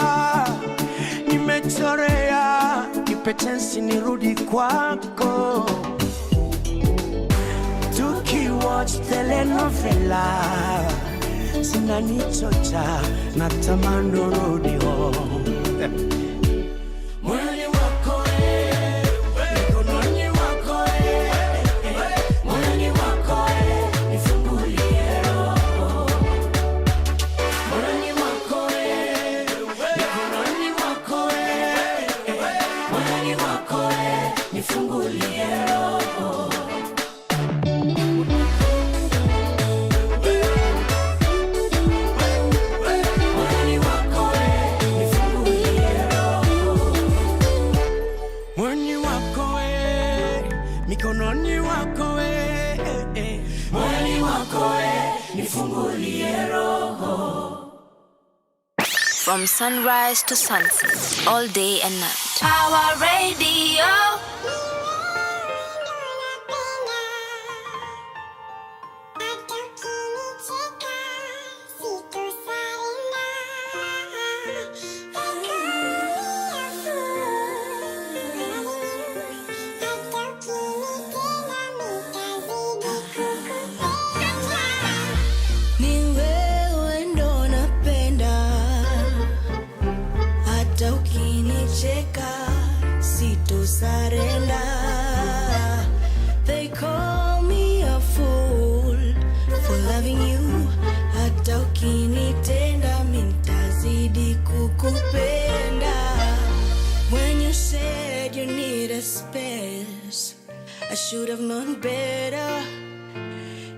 G: nimechorea, nipe chance nirudi kwako. Tukiwatch telenovela zinanichocha, natamani rudi home. Mwili wako
C: From sunrise to sunset, all day and night. Power Radio.
F: Ni wewe ndo napenda, hata ukinicheka sitosarenda. They call me a fool for loving you, hata ukinitenda mintazidi kukupenda. When you said you needed space, I should have known better.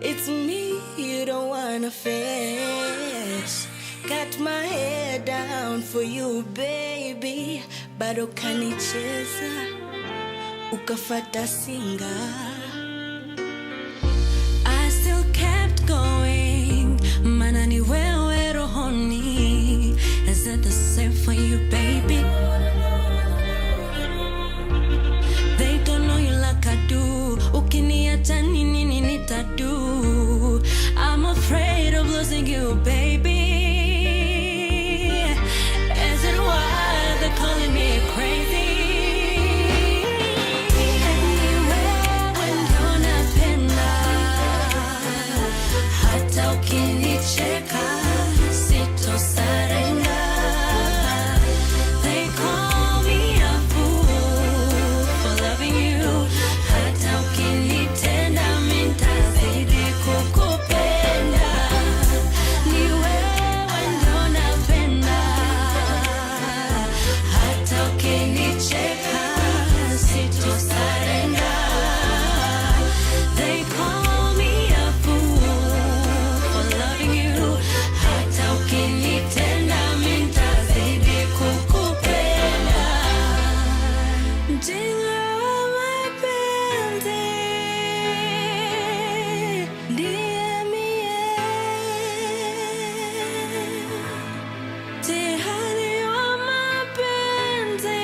F: It's me you don't wanna face. Got my head down for you, baby, bado kanicheza ukafata singa. I still kept going, mana ni wewe rohoni. Is it the same for you, baby? They don't know you like I do. Ukiniacha nini nitadu? I'm afraid of losing you, baby. Is it why they're calling me crazy? Wewe ndo napenda, hata ukinicheka sitosarenda. They call me a fool for loving you, hata ukinitenda mintazidi kukupenda. Ni wewe ndo napenda, hata ukinicheka sitosarenda. They call me a fool for loving you, hata ukinitenda mintazidi kukupenda. Jinga wa mapenzi ndiye mie, tihani wa mapenzi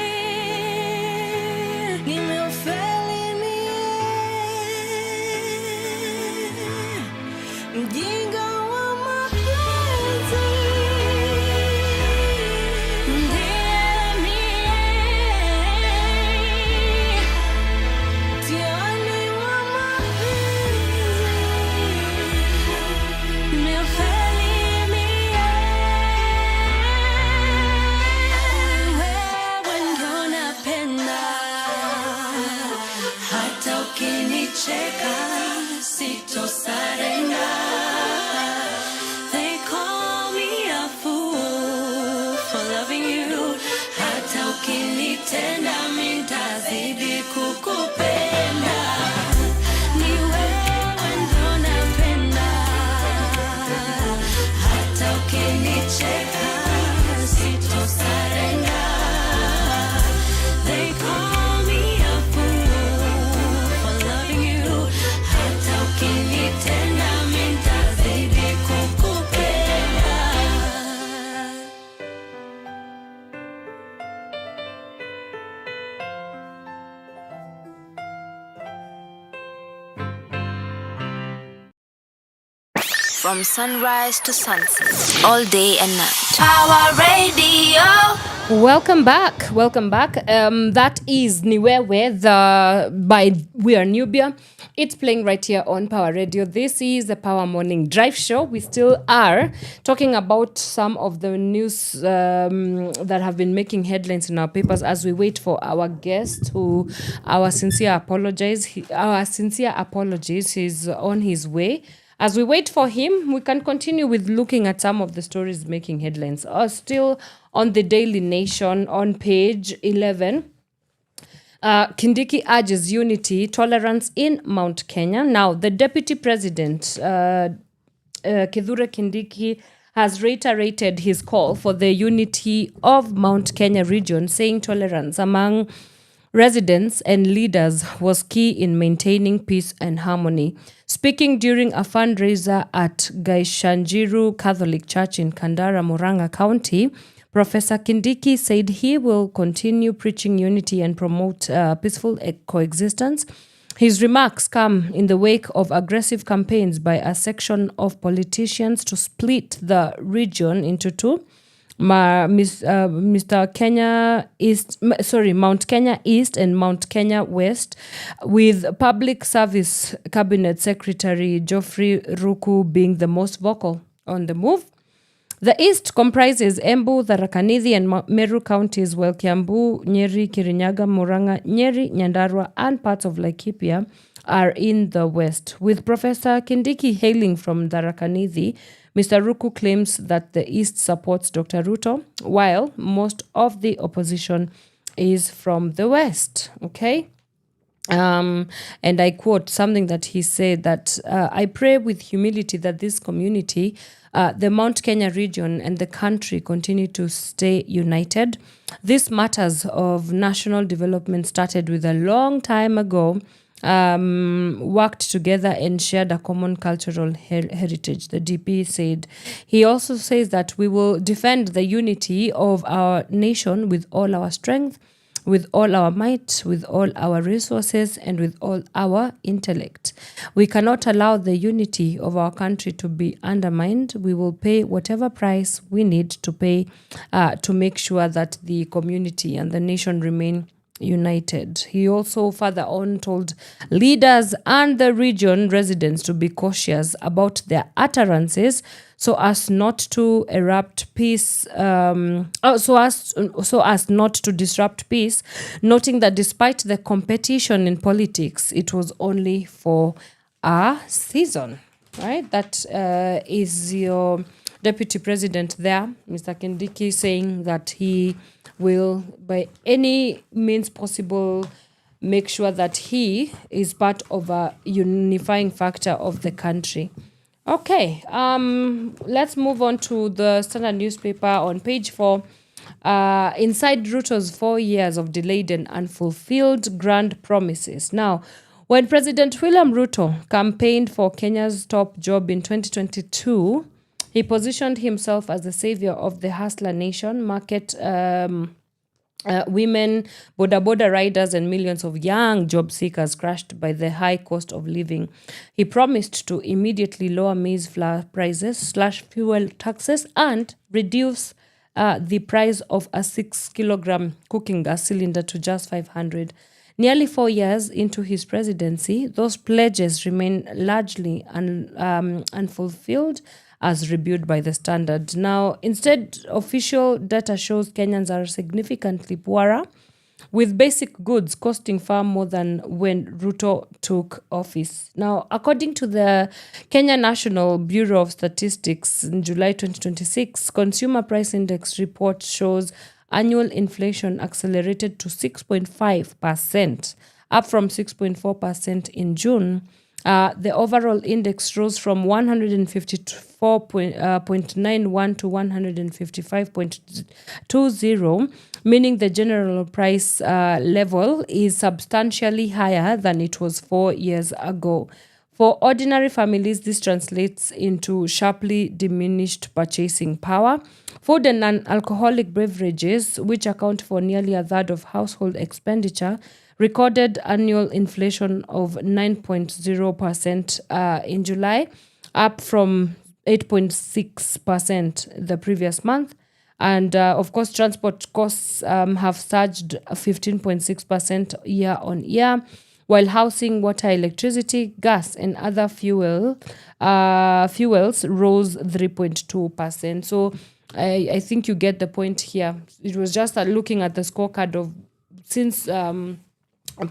F: nimeufeli mie. Mjinga wa mapenzi ndiye mie, tihani wa mapenzi nimeufeli mie. Wewe ndo napenda, hata ukinicheka sitosarenda. They call me a fool for loving you, hata ukinitenda mintazidi kukupenda. Ni wewe ndo napenda, hata ukinicheka sitosarenda. They call me a fool for loving you, hata ukinitenda mintazidi kukupenda.
C: From sunrise to sunset, all day and night. Power Radio.
E: Welcome back. Welcome back. That is Niwewe by We Are Nubia. It's playing right here on Power Radio. This is the Power Morning Drive Show. We still are talking about some of the news that have been making headlines in our papers as we wait for our guest, who our sincere apologies. He's on his way. As we wait for him, we can continue with looking at some of the stories making headlines. Still on the Daily Nation on page 11, Kindiki urges unity, tolerance in Mount Kenya. Now, the Deputy President, Kithure Kindiki, has reiterated his call for the unity of Mount Kenya region, saying tolerance among residents and leaders was key in maintaining peace and harmony. Speaking during a fundraiser at Gaishanjiru Catholic Church in Kandara, Murang'a County, Professor Kindiki said he will continue preaching unity and promote peaceful coexistence. His remarks come in the wake of aggressive campaigns by a section of politicians to split the region into two. Mount Kenya East and Mount Kenya West, with Public Service Cabinet Secretary Geoffrey Ruku being the most vocal on the move. The East comprises Embu, Tharaka Nithi and Meru counties, while Kiambu, Nyeri, Kirinyaga, Murang'a, Nyeri, Nyandarua and parts of Laikipia are in the West. With Professor Kindiki hailing from Tharaka Nithi, Mr. Ruku claims that the East supports Dr. Ruto, while most of the opposition is from the West. Okay? And I quote something that he said that I pray with humility that this community, the Mount Kenya region and the country continue to stay united. This matters of national development started with a long time ago, worked together and shared a common cultural heritage, the DP said. He also says that we will defend the unity of our nation with all our strength, with all our might, with all our resources, and with all our intellect. We cannot allow the unity of our country to be undermined. We will pay whatever price we need to pay to make sure that the community and the nation remain united. He also further on told leaders and the region residents to be cautious about their utterances so as not to erupt peace, so as not to disrupt peace, noting that despite the competition in politics, it was only for a season. Right? That is your deputy president there, Mr. Kindiki, saying that he will, by any means possible, make sure that he is part of a unifying factor of the country. Okay, let's move on to the Standard newspaper on page 4. Inside Ruto's 4 years of delayed and unfulfilled grand promises. Now, when President William Ruto campaigned for Kenya's top job in 2022, he positioned himself as the savior of the hustler nation, market women, boda riders, and millions of young job seekers crushed by the high cost of living. He promised to immediately lower maize flour prices, slash fuel taxes, and reduce the price of a 6-kilogram cooking gas cylinder to just 500. Nearly 4 years into his presidency, those pledges remain largely unfulfilled, as reviewed by the Standard. Now, instead, official data shows Kenyans are significantly poorer, with basic goods costing far more than when Ruto took office. Now, according to the Kenya National Bureau of Statistics, in July 2026, Consumer Price Index report shows annual inflation accelerated to 6.5%, up from 6.4% in June. The overall index rose from 154.91 to 155.20, meaning the general price level is substantially higher than it was 4 years ago. For ordinary families, this translates into sharply diminished purchasing power. Food and non-alcoholic beverages, which account for nearly a third of household expenditure, recorded annual inflation of 9.0% in July, up from 8.6% the previous month. And of course, transport costs have surged 15.6% year on year, while housing, water, electricity, gas, and other fuels rose 3.2%. So I think you get the point here. It was just looking at the scorecard of since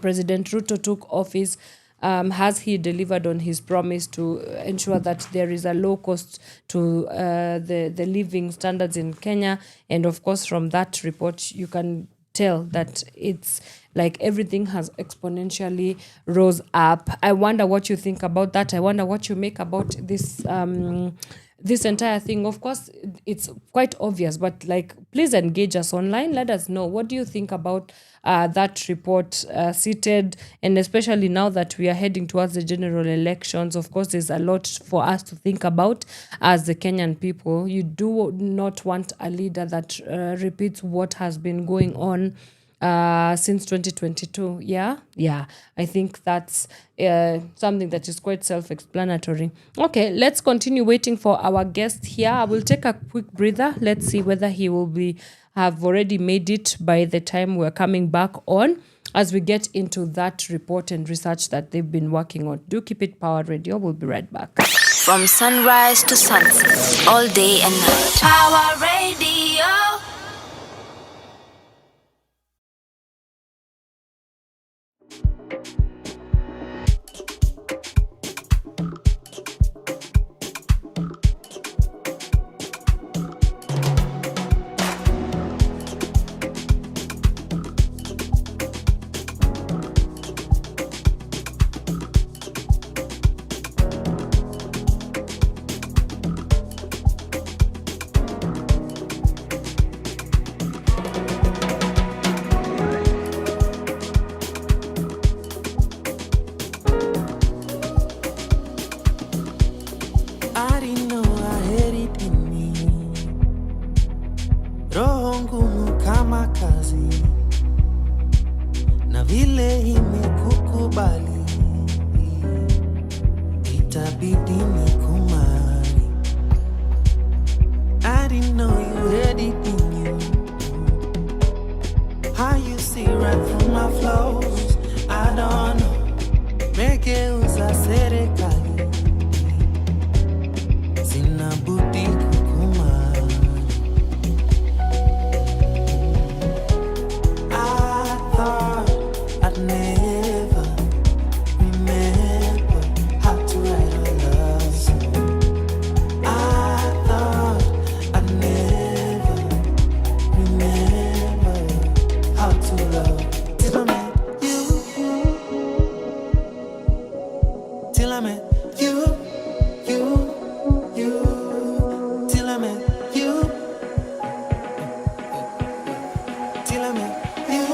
E: President Ruto took office, has he delivered on his promise to ensure that there is a low cost to the living standards in Kenya? And of course, from that report, you can tell that it's like everything has exponentially rose up. I wonder what you think about that. I wonder what you make about this this entire thing. Of course, it's quite obvious, but like, please engage us online. Let us know, what do you think about that report, seated, and especially now that we are heading towards the general elections. Of course, there's a lot for us to think about as the Kenyan people. You do not want a leader that repeats what has been going on since 2022. Yeah, I think that's something that is quite self-explanatory. Okay, let's continue waiting for our guest here. I will take a quick breather. Let's see whether he will have already made it by the time we're coming back on, as we get into that report and research that they've been working on. Do keep it Power Radio. We'll be right back.
C: From sunrise to sunset, all day and night. Power Radio.
B: I didn't know I had it in me. Roho ngumu kama kazi, na vile imekukubali, itabidi nikumari. I didn't know you had it in you. How you see right through my flaws, I don't know. Megeuza serikali, sina budi kukumari. I thought I'd never remember how to write a love song. I thought I'd never remember how to love. Till I met you, till I met you, till I met you, till I met you.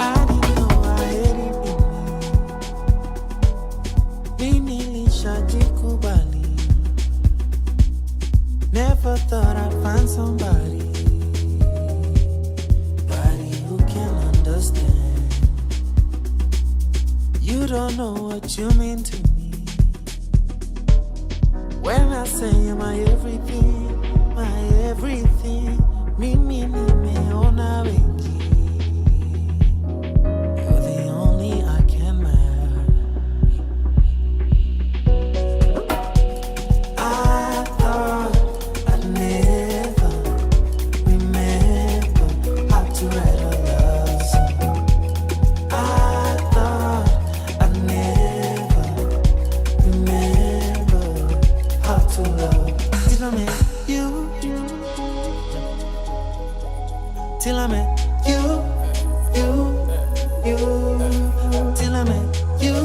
B: I didn't know I had it in me. Mimi nilishajikubali. Never thought I'd find somebody who can understand. You don't know what you mean to me. When I say you're my everything, mimi nimeona wengi. You're the only I can marry. I thought I'd never remember how to write a love song. I thought I'd never remember how to love. Till I met you, till I met you, till I met you,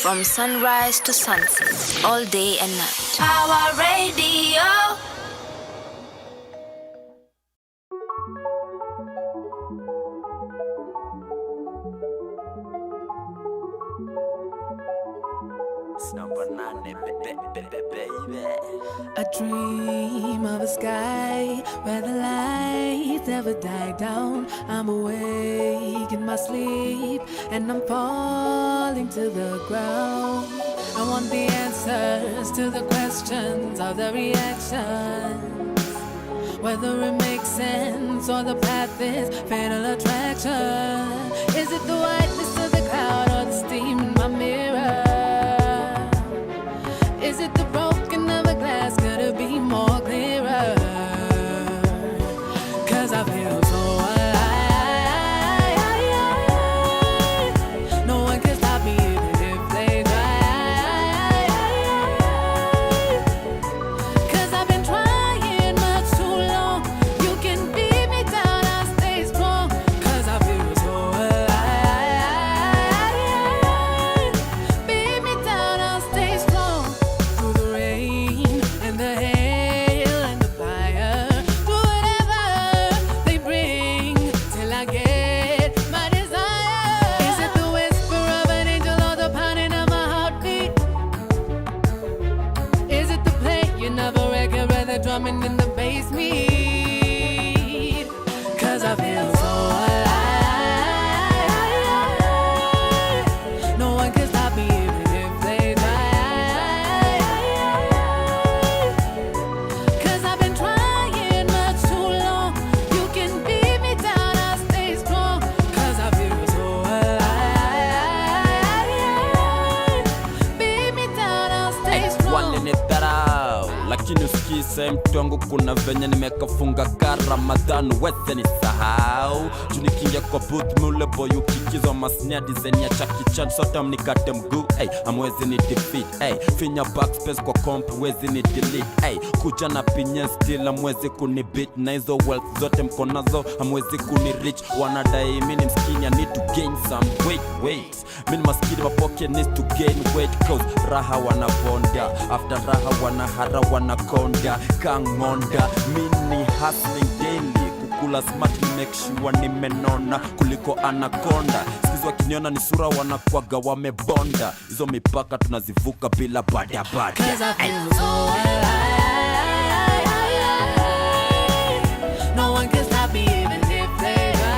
C: From sunrise to sunset, all day and night. Power Radio.
F: I dream of a sky where the lights never die down. I'm awake in my sleep and I'm falling to the ground. I want the answers to the questions of the reactions, whether it makes sense or the path is fatal attraction. Is it the whiteness of the cloud or the steam in my mirror? Is it the broken of a glass? Could it be more clearer? 'Cause I feel so alive. No one can stop me even if they try. 'Cause I've been trying much too long. You can beat me down, I'll stay strong. 'Cause I feel so alive. Beat me down, I'll stay strong. Through the rain and the hail and the fire, through whatever they bring, till I get my desire. Is it the whisper of an angel or the pounding of my heartbeat? Is it the playing of a record where the drumming in the bass meet? 'Cause I feel so alive. No one can stop me even if they try. 'Cause I've been trying much too long. You can beat me down, I'll stay strong. 'Cause I feel so alive. Beat me down, I'll stay strong.
K: Walinidharau lakini usikii sehemu twangu kuna venye nimekafunga ka Ramadhan weze ni sahau juu nikiingia kwa booth mule boy ukikizwa masnia design ya Jackie Chan sota mnikate mguu amwezi ni defeat finya backspace kwa comp wezi ni delete kuja na pinya still amwezi kuni beat na hizo wealth zote mko nazo amwezi kuni reach wanadai mimi ni mskini I need to gain some weight mimi maskini my pocket needs to gain weight cause raha wanabonda after raha wanahara wanakonda kangonda mini hustling daily kukula smart make sure nimenona kuliko anaconda sikizwa kiniona ni sura wanakuaga wamebonda hizo mipaka tunazivuka bila bada
F: 'Cause I feel so alive. No one can stop me even if they try.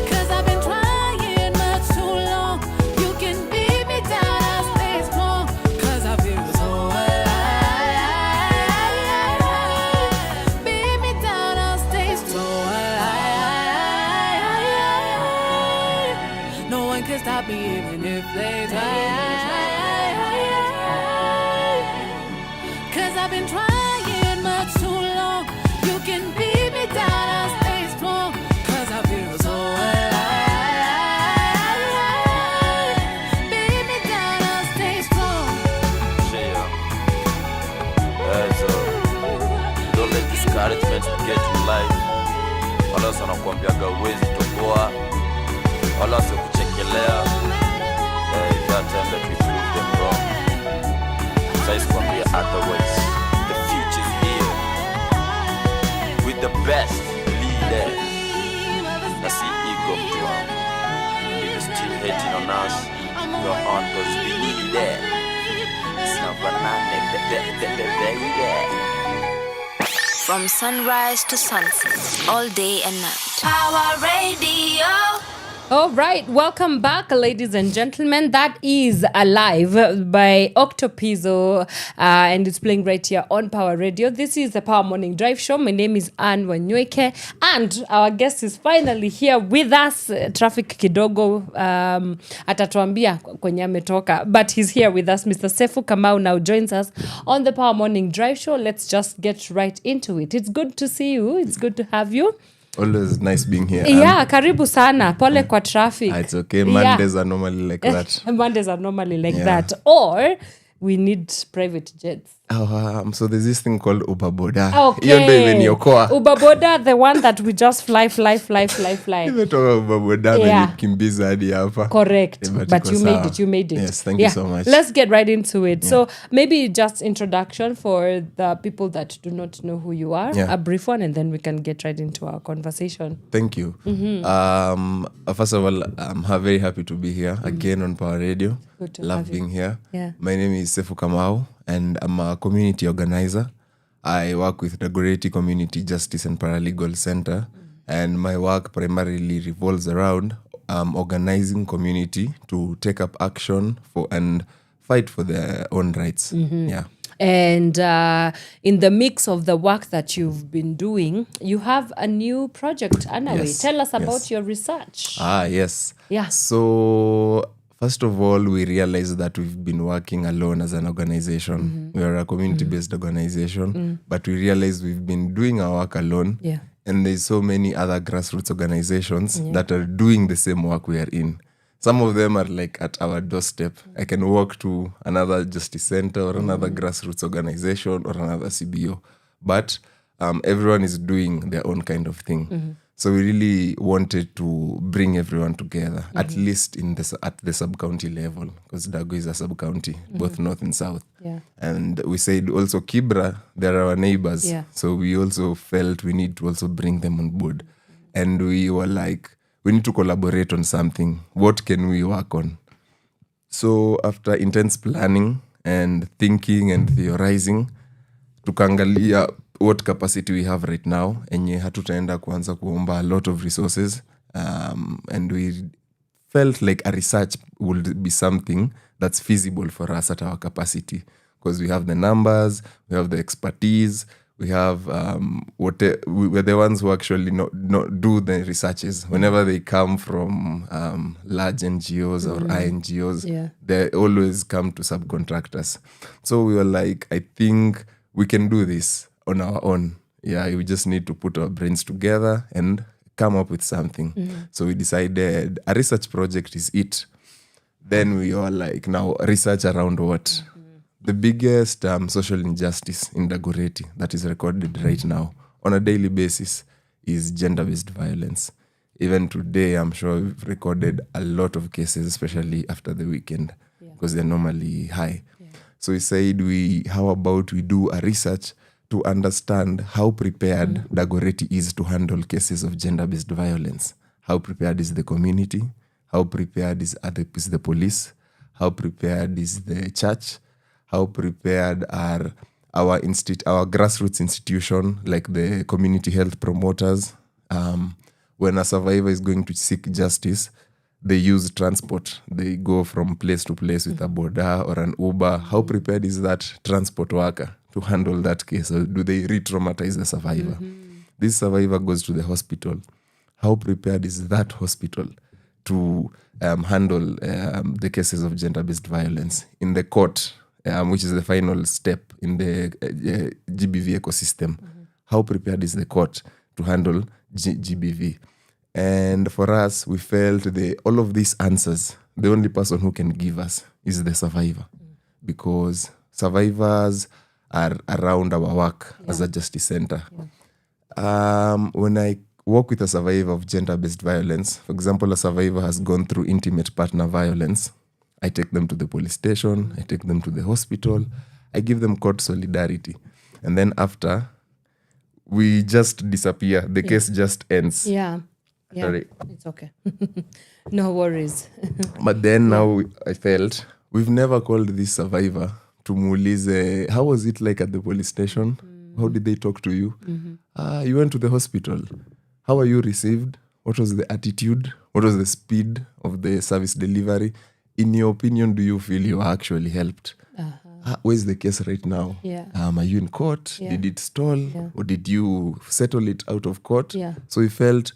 F: 'Cause I've been trying much too long. You can beat me down, I'll stay strong. 'Cause I feel so alive. Beat me down, I'll stay strong. No one can stop me even if they try. 'Cause I've been trying much too long. You can beat me down, I'll stay strong. 'Cause I feel so alive. Beat me down, I'll stay strong.
K: Don't let discouragement get in life. Wala sana kuambiaga uwezi toboa. Wala sana kuchekelea. That time that we prove them wrong. Saizi kuambia otherwise. The future's here. With the best leader. I see ego drum. If you're still hating on us, go on cause we need you there. It's not banana, baby.
C: From sunrise to sunset, all day and night. Power Radio.
E: All right, welcome back, ladies and gentlemen. That is Alive by Octopizzo, and it's playing right here on Power Radio. This is the Power Morning Drive Show. My name is Wanyoike, and our guest is finally here with us. Traffic kidogo atatuambia kwenye ametoka, but he's here with us. Mr. Seffu Kamau now joins us on the Power Morning Drive Show. Let's just get right into it. It's good to see you. It's good to have you.
L: Always nice being here.
E: Yeah, karibu sana. Pole kwa traffic.
L: It's okay. Mondays are normally like that.
E: Mondays are normally like that. Or we need private jets.
L: So there's this thing called ubaboda.
E: Okay.
L: Hiyo ndio imeniokoa.
E: Ubaboda, the one that we just fly.
L: Nimetoka ubaboda
E: Yeah.
L: nikimbiza hadi hapa.
E: Correct.
L: But
E: But
L: iko
E: you
L: sawa.
E: made it.
L: Yes, thank you so much.
E: Let's get right into it. So maybe just introduction for the people that do not know who you are.
L: Yeah.
E: A brief one, and then we can get right into our conversation.
L: Thank you. First of all, I'm very happy to be here again on Power Radio.
E: Good to
L: Love
E: have you.
L: being here.
E: Yeah.
L: My name is Seffu Kamau, and I'm a community organizer. I work with the Goreti Community Justice and Paralegal Center, and my work primarily revolves around organizing community to take up action for and fight for their own rights. Yeah.
E: And in the mix of the work that you've been doing, you have a new project, Anaway.
L: Yes,
E: Tell us about
L: yes.
E: your research.
L: Yes.
E: Yeah.
L: So, first of all, we realized that we've been working alone as an organization. We are a community-based organization, but we realized we've been doing our work alone.
E: Yeah.
L: And there's so many other grassroots organizations that are doing the same work we are in. Some of them are like at our doorstep. I can walk to another justice center or another grassroots organization or another CBO. But everyone is doing their own kind of thing. So we really wanted to bring everyone together, at least at the sub-county level, because Dago is a sub-county, both north and south.
E: Yeah.
L: And we said also Kibra, they're our neighbors.
E: Yeah.
L: So we also felt we need to also bring them on board. And we were like, we need to collaborate on something. What can we work on? So after intense planning and thinking and theorizing, tukaangalia what capacity we have right now, enye hatutaenda kuanza kuomba a lot of resources, and we felt like a research would be something that's feasible for us at our capacity, because we have the numbers, we have the expertise, we have we're the ones who actually not do the researches. Whenever they come from large NGOs or INGOs, they always come to subcontractors. So we were like, I think we can do this on our own. Yeah, we just need to put our brains together and come up with something. So we decided a research project is it. Then we were like, now research around what? The biggest social injustice in Dagoretti that is recorded right now on a daily basis is gender-based violence. Even today, I'm sure we've recorded a lot of cases, especially after the weekend, because they're normally high. So we said, how about we do a research to understand how prepared Dagoretti is to handle cases of gender-based violence. How prepared is the community? How prepared is the police? How prepared is the church? How prepared are our grassroots institution, like the community health promoters? When a survivor is going to seek justice, they use transport. They go from place to place with a boda or an Uber. How prepared is that transport worker to handle that case? Or do they re-traumatize the survivor? This survivor goes to the hospital. How prepared is that hospital to handle the cases of gender-based violence? In the court, which is the final step in the GBV ecosystem, how prepared is the court to handle GBV? And for us, we felt all of these answers, the only person who can give us is the survivor. Because survivors are around our work as a justice center. When I work with a survivor of gender-based violence, for example, a survivor has gone through intimate partner violence, I take them to the police station, I take them to the hospital, I give them court solidarity. And then after, we just disappear. The case just ends.
E: Yeah.
L: Sorry.
E: It's okay. No worries.
L: But then now I felt we've never called this survivor to muulize, how was it like at the police station? How did they talk to you? You went to the hospital. How were you received? What was the attitude? What was the speed of the service delivery? In your opinion, do you feel you were actually helped? Where's the case right now? Are you in court? Did it stall? Or did you settle it out of court? So we felt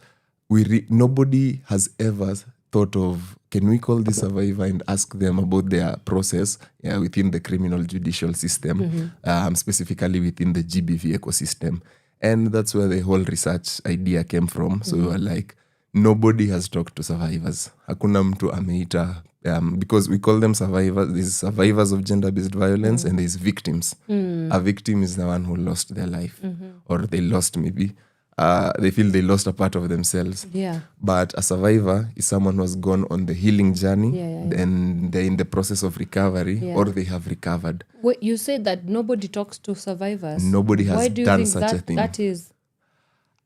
L: nobody has ever thought of, can we call the survivor and ask them about their process within the criminal judicial system, specifically within the GBV ecosystem. And that's where the whole research idea came from. So we were like, nobody has talked to survivors. Hakuna mtu ameita, because we call them survivors. There's survivors of gender-based violence and there's victims. A victim is the one who lost their life or they lost maybe. They feel they lost a part of themselves.
E: Yeah.
L: But a survivor is someone who has gone on the healing journey and they're in the process of recovery or they have recovered.
E: Wait, you said that nobody talks to survivors.
L: Nobody has
E: Why do you
L: done
E: think
L: such a thing.
E: That is?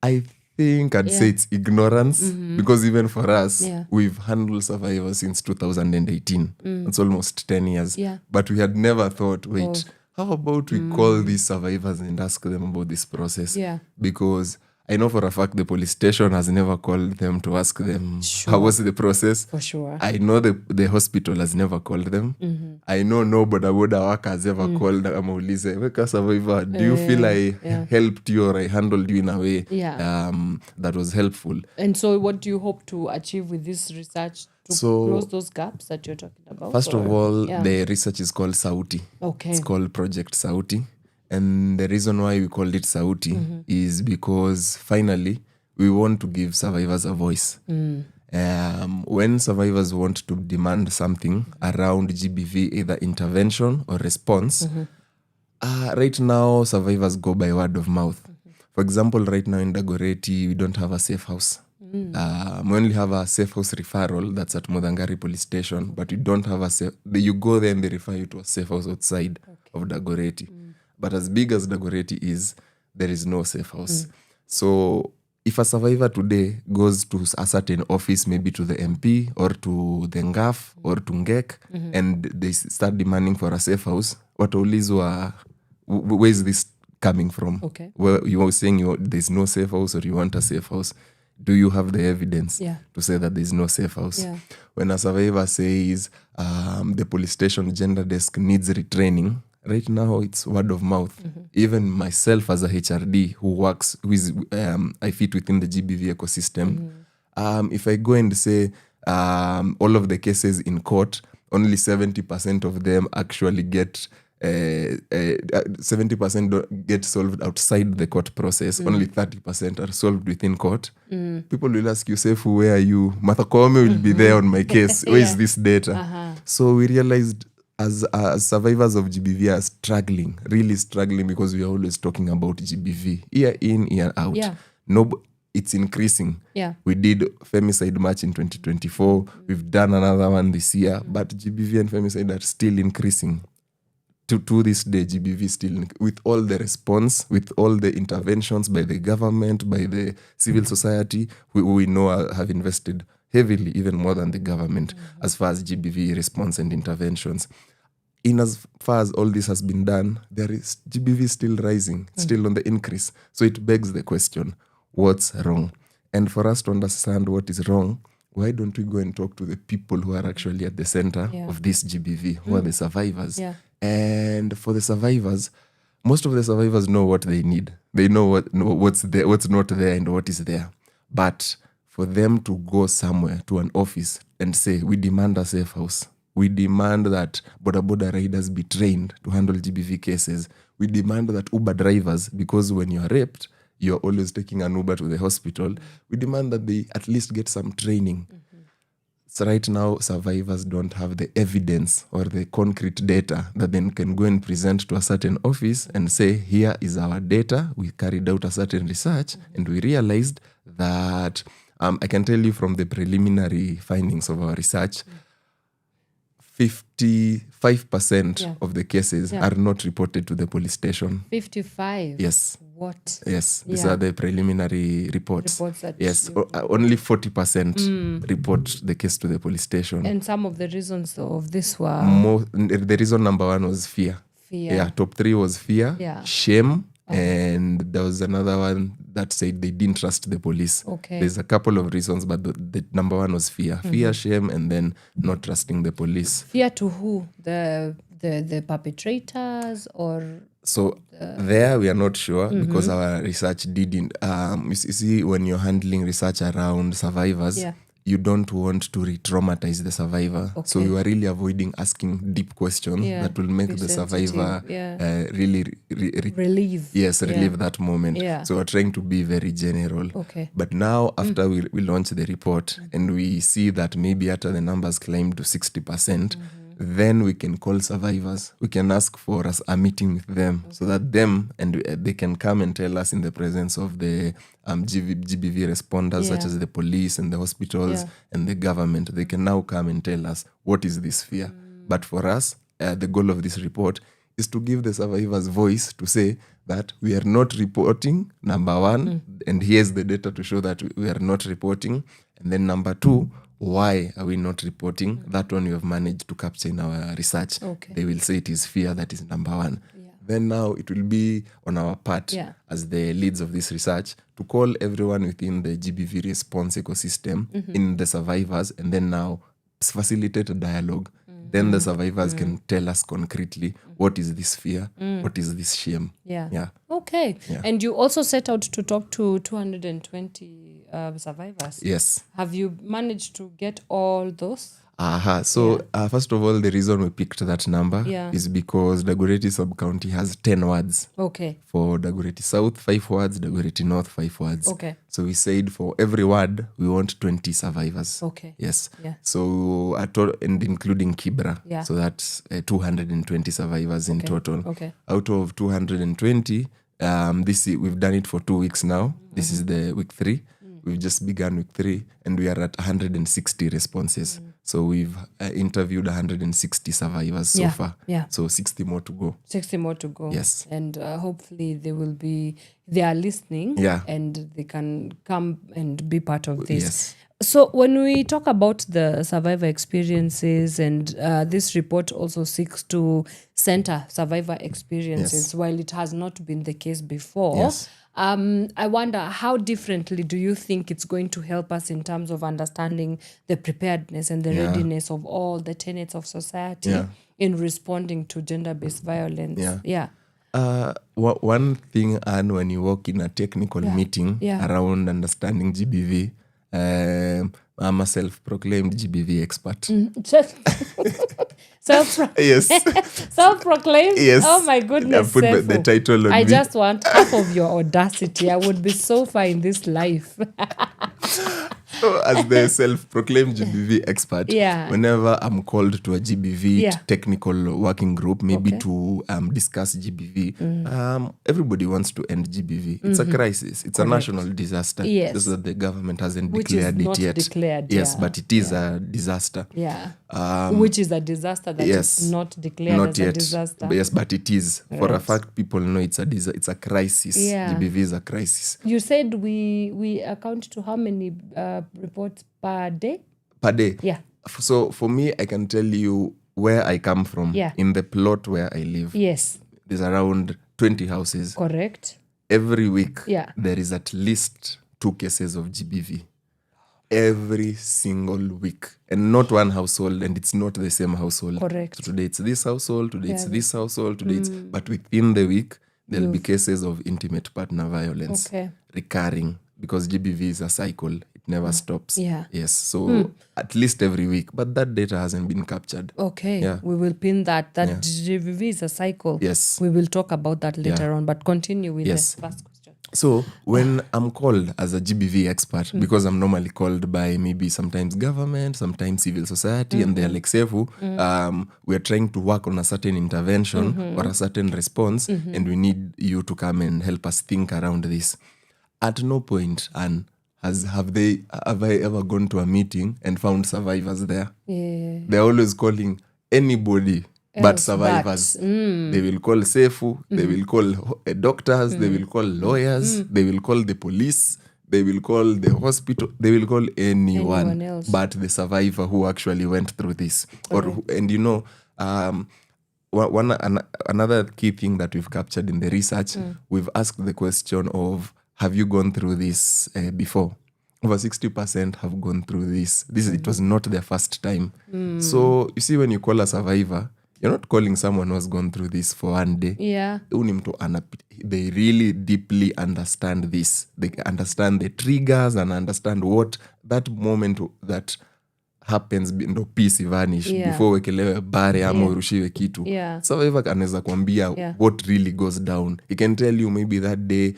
L: I think I'd say it's ignorance because even for us, we've handled survivors since 2018. It's almost 10 years.
E: Yeah.
L: But we had never thought, wait, how about we call these survivors and ask them about this process?
E: Yeah.
L: Because I know for a fact the police station has never called them to ask them how was the process.
E: For sure.
L: I know the hospital has never called them. I know no boda worker has ever called amaulize, weka survivor, do you feel I helped you or I handled you in a way that was helpful?
E: And so what do you hope to achieve with this research to close those gaps that you're talking about?
L: First of all, the research is called Sauti.
E: Okay.
L: It's called Project Sauti. And the reason why we called it Sauti is because finally we want to give survivors a voice. When survivors want to demand something around GBV, either intervention or response, right now survivors go by word of mouth. For example, right now in Dagoretti, we don't have a safe house. We only have a safe house referral that's at Mudangari police station, but we don't have a safe. You go there and they refer you to a safe house outside of Dagoretti. But as big as Dagoretti is, there is no safe house. So if a survivor today goes to a certain office, maybe to the MP or to the NGAF or to NGEK, and they start demanding for a safe house, wataulizwa, where is this coming from?
E: Okay.
L: Where you are saying there's no safe house or you want a safe house. Do you have the evidence to say that there's no safe house?
E: Yeah.
L: When a survivor says the police station gender desk needs retraining, right now it's word of mouth. Even myself as a HRD who is I fit within the GBV ecosystem. If I go and say all of the cases in court, only 70% of them actually get 70% don't get solved outside the court process. Only 30% are solved within court. People will ask you, Seffu, where are you? Martha Koome will be there on my case. Where is this data? So we realized as survivors of GBV are struggling, really struggling, because we are always talking about GBV. Year in, year out. It's increasing. We did Femicide March in 2024. We've done another one this year. But GBV and Femicide are still increasing. To this day, GBV still, with all the response, with all the interventions by the government, by the civil society, we know have invested heavily, even more than the government, as far as GBV response and interventions. In as far as all this has been done, there is GBV still rising, still on the increase. So it begs the question, what's wrong? And for us to understand what is wrong, why don't we go and talk to the people who are actually at the center of this GBV, who are the survivors? And for the survivors, most of the survivors know what they need. They know what's there, what's not there, and what is there. But for them to go somewhere to an office and say, we demand a safe house, we demand that boda riders be trained to handle GBV cases, we demand that Uber drivers, because when you're raped, you're always taking an Uber to the hospital, we demand that they at least get some training. So right now, survivors don't have the evidence or the concrete data that then can go and present to a certain office and say, here is our data. We carried out a certain research and we realized that, I can tell you from the preliminary findings of our research, 55% of the cases are not reported to the police station.
E: 55?
L: Yes.
E: What?
L: Yes, these are the preliminary reports. Yes, only 40% report the case to the police station.
E: And some of the reasons of this were?
L: The reason number one was fear. Yeah, top 3 was fear, shame, and there was another one that said they didn't trust the police. There's a couple of reasons, but the number one was fear. Fear, shame, and then not trusting the police.
E: Fear to who? The perpetrators or...
L: So there we are not sure because our research didn't. You see, when you're handling research around survivors, you don't want to re-traumatize the survivor. So you are really avoiding asking deep questions that will make the survivor really
E: relieve.
L: Yes, relieve that moment. So we're trying to be very general. But now after we launch the report and we see that maybe after the numbers climb to 60%, then we can call survivors. We can ask for a meeting with them so that they can come and tell us in the presence of the GBV responders, such as the police and the hospitals and the government. They can now come and tell us, what is this fear? But for us, the goal of this report is to give the survivors voice to say that we are not reporting, number one, and here's the data to show that we are not reporting. And then number two, why are we not reporting? That one we have managed to capture in our research. They will say it is fear that is number one. Then now it will be on our part as the leads of this research to call everyone within the GBV response ecosystem in the survivors, and then now facilitate a dialogue. Then the survivors can tell us concretely, what is this fear? What is this shame?
E: Okay. And you also set out to talk to 220 survivors.
L: Yes.
E: Have you managed to get all those?
L: So first of all, the reason we picked that number is because Dagoretti sub-county has 10 wards. For Dagoretti South, 5 wards, Dagoretti North, 5 wards. So we said for every ward, we want 20 survivors. Yes. So and including Kibra. So that's 220 survivors in total. Out of 220, we've done it for 2 weeks now. This is the week 3. We've just begun week 3 and we are at 160 responses. So we've interviewed 160 survivors so far. So 60 more to go.
E: 60 more to go.
L: Yes.
E: And hopefully they are listening and they can come and be part of this.
L: Yes.
E: So when we talk about the survivor experiences, and this report also seeks to center survivor experiences, while it has not been the case before, I wonder, how differently do you think it's going to help us in terms of understanding the preparedness and the readiness of all the tenets of society in responding to gender-based violence?
L: One thing, Anne, when you walk in a technical meeting around understanding GBV, I'm a self-proclaimed GBV expert.
E: Self-proclaimed?
L: Yes.
E: Oh my goodness.
L: I put the title on
E: I
L: me.
E: just want half of your audacity. I would be so far in this life.
L: So as the self-proclaimed GBV expert, whenever I'm called to a GBV technical working group, maybe to discuss GBV, everybody wants to end GBV. It's a crisis. It's a national disaster. Just that the government hasn't declared it yet. But it is a disaster.
E: Which is a disaster that is not declared
L: not
E: as
L: yet.
E: a disaster.
L: Yes, but it is. For a fact, people know it's a crisis. GBV is a crisis.
E: You said we account to how many reports per day?
L: Per day?
E: Yeah.
L: So for me, I can tell you where I come from. In the plot where I live.
E: Yes.
L: There's around 20 houses.
E: Correct.
L: Every week, there is at least 2 cases of GBV. Every single week. And not one household, and it's not the same household.
E: Correct.
L: So today it's this household, today it's this household, today it's... But within the week, there'll be cases of intimate partner violence. Recurring. Because GBV is a cycle. It never stops. Yes. So at least every week. But that data hasn't been captured.
E: We will pin that. GBV is a cycle.
L: Yes.
E: We will talk about that later on. But continue with the first question.
L: So when I'm called as a GBV expert, because I'm normally called by maybe sometimes government, sometimes civil society, and they're like, Seffu, we're trying to work on a certain intervention or a certain response, and we need you to come and help us think around this. At no point, Anne, have I ever gone to a meeting and found survivors there? They're always calling anybody but survivors. They will call Seffu, they will call doctors, they will call lawyers, they will call the police, they will call the hospital, they will call anyone
E: else
L: but the survivor who actually went through this. Another key thing that we've captured in the research, we've asked the question of, have you gone through this before? Over 60% have gone through this. It was not their first time. So you see, when you call a survivor, you're not calling someone who has gone through this for one day.
E: Yeah.
L: Huyu ni mtu they really deeply understand this. They understand the triggers and understand what that moment that happens ndo peace vanish before wekelewe bare ama urushiwe kitu. Survivor anaweza kuambia what really goes down. He can tell you maybe that day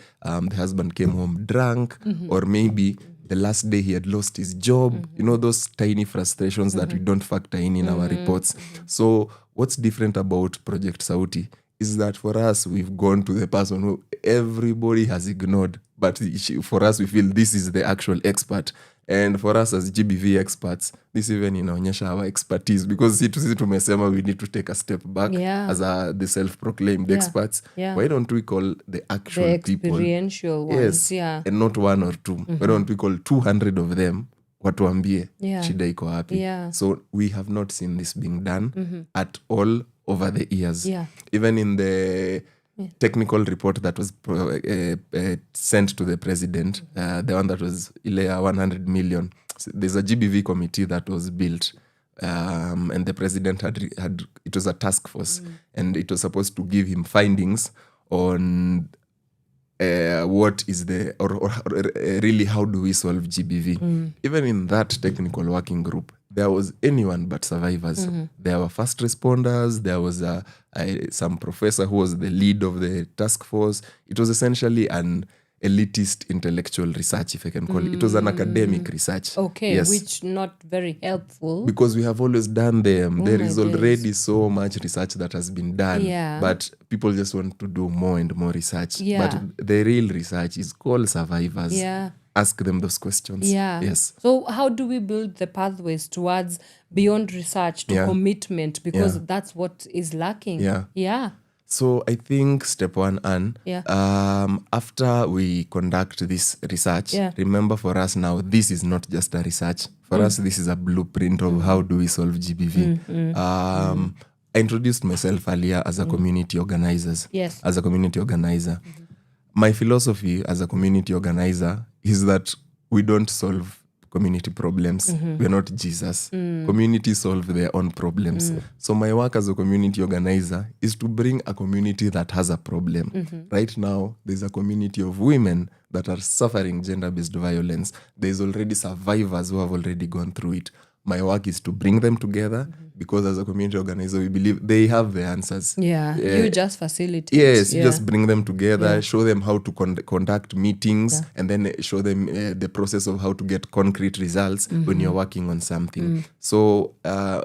L: the husband came home drunk, or maybe the last day he had lost his job. You know, those tiny frustrations that we don't factor in our reports. So what's different about Project Sauti is that for us, we've gone to the person who everybody has ignored, but for us, we feel this is the actual expert. And for us as GBV experts, this even inaonyesha our expertise, because sisi tumesema we need to take a step back as the self-proclaimed experts. Why don't we call the actual people?
E: Experiential ones,
L: and not one or two. Why don't we call 200 of them watuambie shida iko wapi? So we have not seen this being done at all over the years. Even in the technical report that was sent to the president, the one that was 100 million, there's a GBV committee that was built, and the president had it was a task force, and it was supposed to give him findings on what is or really how do we solve GBV. Even in that technical working group, there was anyone but survivors. There were first responders. There was some professor who was the lead of the task force. It was essentially an elitist intellectual research, if I can call it. It was an academic research.
E: Okay, which not very helpful.
L: Because we have always done them. There is already so much research that has been done. But people just want to do more and more research. But the real research is called survivors. Ask them those questions. Yes.
E: So how do we build the pathways towards beyond research to commitment? Because that's what is lacking. So
L: I think step one, Anne, after we conduct this research, remember for us now, this is not just a research. For us, this is a blueprint of how do we solve GBV. I introduced myself earlier as a community organizer. As a community organizer. My philosophy as a community organizer is that we don't solve community problems. We're not Jesus. Communities solve their own problems. So my work as a community organizer is to bring a community that has a problem. Right now, there's a community of women that are suffering gender-based violence. There's already survivors who have already gone through it. My work is to bring them together because as a community organizer, we believe they have the answers.
E: You just facilitate.
L: Yes, you just bring them together, show them how to conduct meetings, and then show them the process of how to get concrete results when you're working on something. So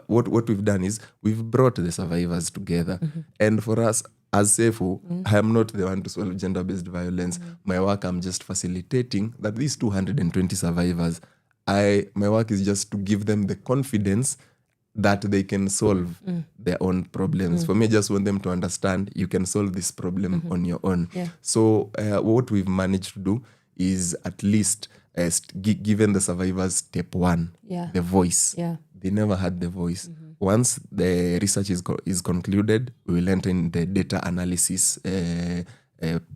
L: what we've done is we've brought the survivors together. And for us, as Seffu, I am not the one to solve gender-based violence. My work, I'm just facilitating that these 220 survivors, my work is just to give them the confidence that they can solve their own problems. For me, I just want them to understand you can solve this problem on your own. So what we've managed to do is at least given the survivors step one, the voice. They never had the voice. Once the research is concluded, we will enter in the data analysis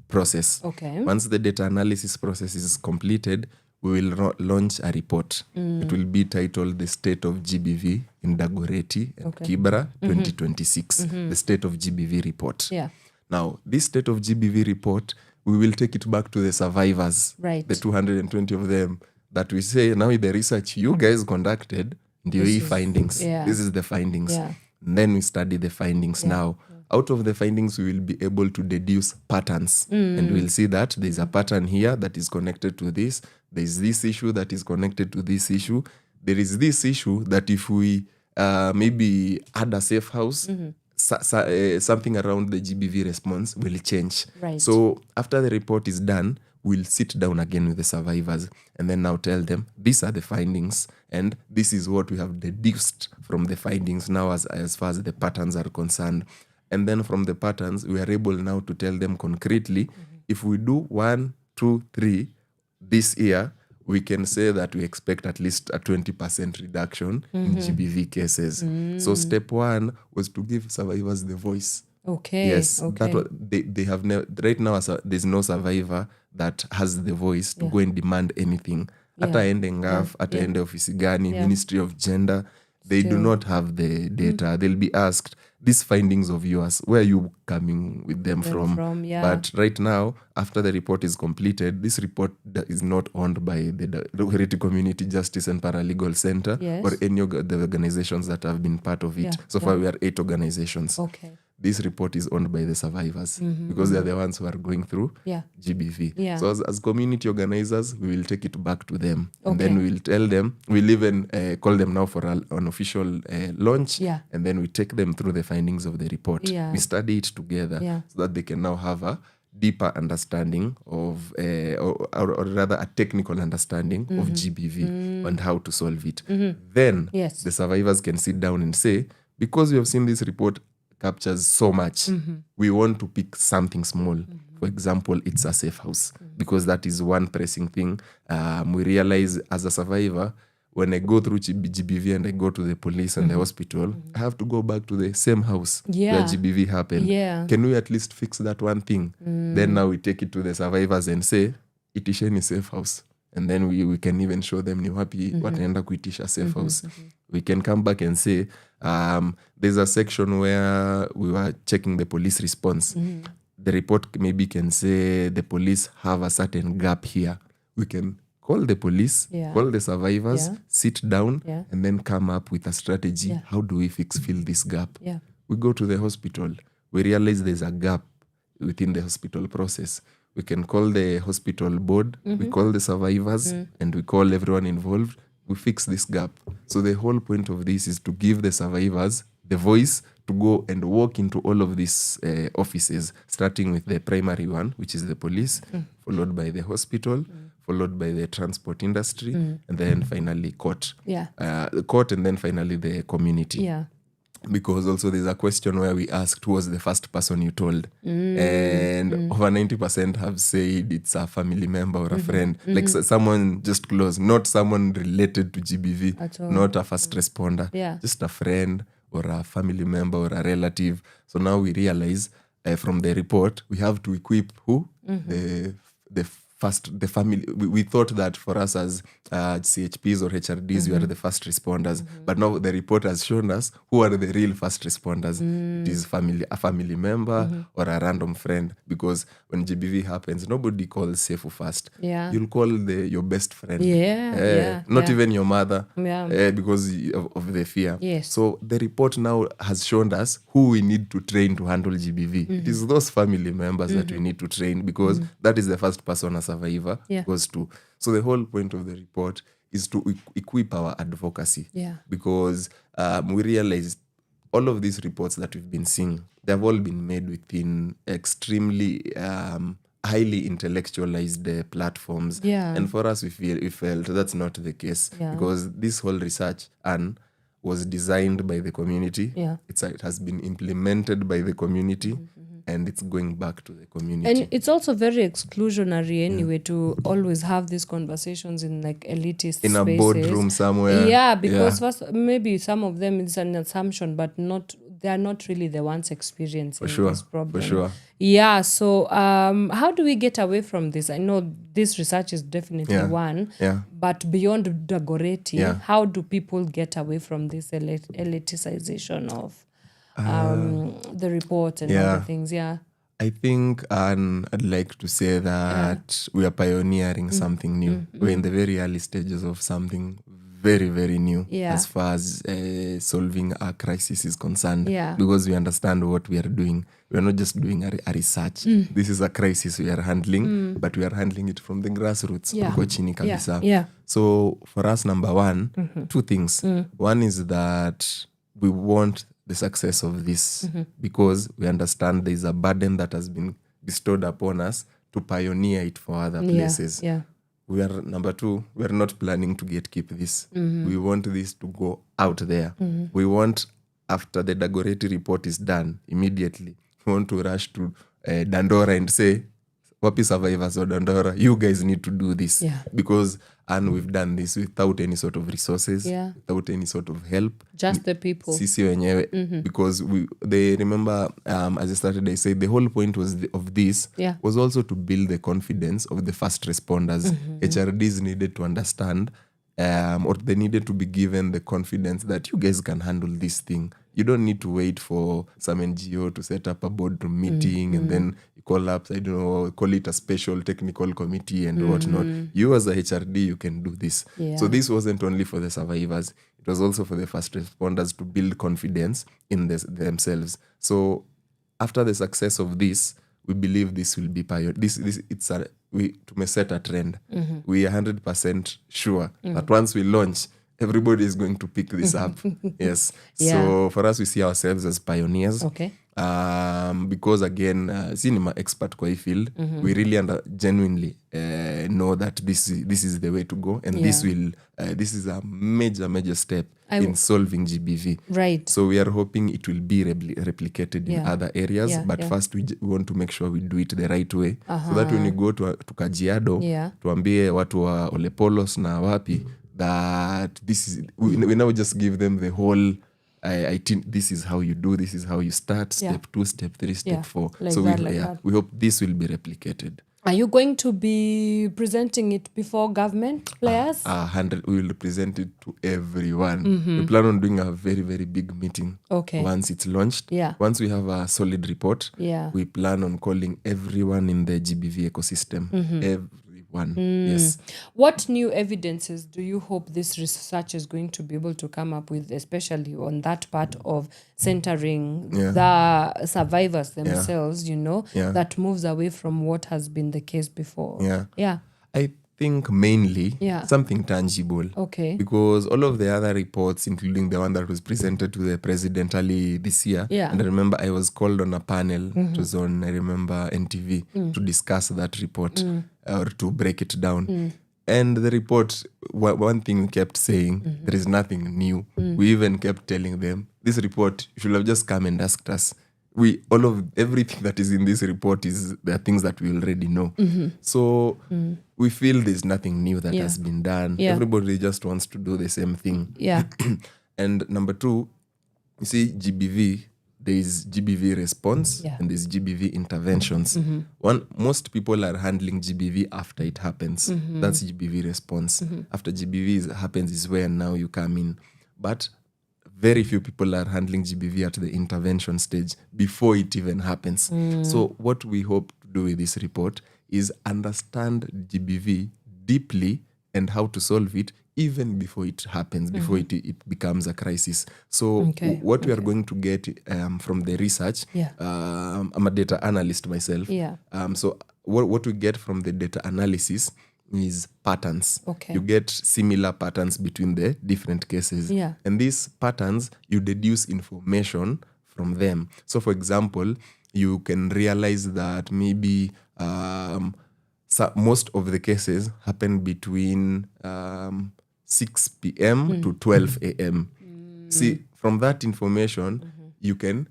L: process. Once the data analysis process is completed, we will launch a report. It will be titled The State of GBV in Dagoretti and Kibra 2026. The State of GBV report. Now, this State of GBV report, we will take it back to the survivors, the 220 of them, that we say, now with the research you guys conducted, the findings. This is the findings. And then we study the findings now. Out of the findings, we will be able to deduce patterns. And we'll see that there's a pattern here that is connected to this. There's this issue that is connected to this issue. There is this issue that if we maybe add a safe house, something around the GBV response will change. So after the report is done, we'll sit down again with the survivors and then now tell them, these are the findings and this is what we have deduced from the findings now as far as the patterns are concerned. And then from the patterns, we are able now to tell them concretely, if we do 1, 2, 3 this year, we can say that we expect at least a 20% reduction in GBV cases. So step one was to give survivors the voice. Yes, that was, they have never, right now there's no survivor that has the voice to go and demand anything. Ata ende ngaf, ata ende ofisi gani, Ministry of Gender, they do not have the data. They'll be asked, these findings of yours, where are you coming with them from?
E: Yeah.
L: But right now, after the report is completed, this report is not owned by the Dagoretti Community Justice and Paralegal Center or any of the organizations that have been part of it. So far, we are 8 organizations.
E: Okay.
L: This report is owned by the survivors because they're the ones who are going through GBV.
E: Yeah.
L: So as community organizers, we will take it back to them. And then we will tell them, we'll even call them now for an official launch.
E: Yeah.
L: And then we take them through the findings of the report.
E: Yeah.
L: We study it together so that they can now have a deeper understanding of, or rather a technical understanding of GBV and how to solve it. Then the survivors can sit down and say, because we have seen this report captures so much, we want to pick something small. For example, it's a safe house, because that is one pressing thing. We realize as a survivor, when I go through GBV and I go to the police and the hospital, I have to go back to the same house where GBV happened. Can we at least fix that one thing? Then now we take it to the survivors and say, itisheni safe house. And then we can even show them ni wapi wataenda kuitisha safe house. We can come back and say, there's a section where we were checking the police response. The report maybe can say the police have a certain gap here. We can call the police, call the survivors, sit down, and then come up with a strategy. How do we fill this gap? We go to the hospital. We realize there's a gap within the hospital process. We can call the hospital board, we call the survivors, and we call everyone involved. We fix this gap. So the whole point of this is to give the survivors the voice to go and walk into all of these offices, starting with the primary one, which is the police, followed by the hospital, followed by the transport industry, and then finally court. Court, and then finally the community. Because also there's a question where we asked who was the first person you told, and over 90% have said it's a family member or a friend, like someone just close, not someone related to GBV, not a first responder, just a friend or a family member or a relative. So now we realize from the report we have to equip who the family. We thought that for us as CHPs or HRDs, we are the first responders. But now the report has shown us who are the real first responders. It is a family member or a random friend. Because when GBV happens, nobody calls Seffu first. You'll call your best friend. Not even your mother. Because of the fear. So the report now has shown us who we need to train to handle GBV. It is those family members that we need to train, because that is the first person a survivor goes to. So the whole point of the report is to equip our advocacy. Because we realized all of these reports that we've been seeing, they've all been made within extremely highly intellectualized platforms. And for us, we felt that's not the case. Because this whole research was designed by the community. It has been implemented by the community. And it's going back to the community.
E: And it's also very exclusionary anyway to always have these conversations in like elitist
L: in
E: spaces.
L: A boardroom somewhere.
E: Because first, maybe some of them is an assumption, but they are not really the ones experiencing this problem.
L: For sure.
E: So how do we get away from this? I know this research is definitely one, but beyond Dagoretti, how do people get away from this eliticization of the report and other things?
L: I think I'd like to say that we are pioneering something new. We're in the very early stages of something very, very new as far as solving a crisis is concerned. Because we understand what we are doing. We are not just doing a research. This is a crisis we are handling, but we are handling it from the grassroots. Chini kabisa. So for us, number one, two things. One is that we want the success of this because we understand there is a burden that has been bestowed upon us to pioneer it for other places. We are, number two, we are not planning to gatekeep this. We want this to go out there. We want, after the Dagoretti report is done, immediately, we want to rush to Dandora and say, Wapi survivors of Dandora, you guys need to do this. Because we've done this without any sort of resources, without any sort of help.
E: Just the people.
L: Sisi wenyewe. Because they remember, as I started, I said the whole point of this was also to build the confidence of the first responders. HRDs needed to understand, or they needed to be given the confidence that you guys can handle this thing. You don't need to wait for some NGO to set up a boardroom meeting and then you call up, I don't know, call it a special technical committee and whatnot. You as a HRD, you can do this.
E: Yeah.
L: So this wasn't only for the survivors. It was also for the first responders to build confidence in themselves. So after the success of this, we believe this will be to set a trend. We are 100% sure that once we launch, everybody is going to pick this up. Yes.
E: Yeah.
L: So for us, we see ourselves as pioneers.
E: Okay.
L: Because again, cinema expert kwa hii field, we really genuinely know that this is the way to go, and this is a major step in solving GBV.
E: Right.
L: So we are hoping it will be replicated in other areas, but first we want to make sure we do it the right way, so that when you go to Kajiado, tuambie watu wa Olepolos na wapi that this is we now just give them the whole. I think this is how you do, this is how you start, step 2, step 3, step 4.
E: Like
L: so
E: that.
L: we hope this will be replicated.
E: Are you going to be presenting it before government players?
L: 100. We will present it to everyone. We plan on doing a very, very big meeting once it's launched.
E: Yeah.
L: Once we have a solid report, we plan on calling everyone in the GBV ecosystem. Everyone. Yes.
E: What new evidences do you hope this research is going to be able to come up with, especially on that part of centering the survivors themselves, that moves away from what has been the case before? Yeah.
L: I think mainly something tangible.
E: Okay.
L: Because all of the other reports, including the one that was presented to the president early this year, and I remember I was called on a panel, it was on, I remember, NTV, to discuss that report or to break it down. And the report, one thing kept saying, there is nothing new. We even kept telling them, this report, you should have just come and asked us. Everything that is in this report the things that we already know. So we feel there's nothing new that has been done. Everybody just wants to do the same thing. And number 2, you see, GBV, there is GBV response and there's GBV interventions. Most people are handling GBV after it happens. That's GBV response. After GBV happens is where now you come in. But very few people are handling GBV at the intervention stage before it even happens. So what we hope to do with this report is understand GBV deeply and how to solve it even before it happens, before it becomes a crisis. So what we are going to get from the research, I'm a data analyst myself. So what we get from the data analysis is patterns. You get similar patterns between the different cases. And these patterns, you deduce information from them. So for example, you can realize that maybe most of the cases happen between 6 p.m. to 12 a.m. See, from that information, you can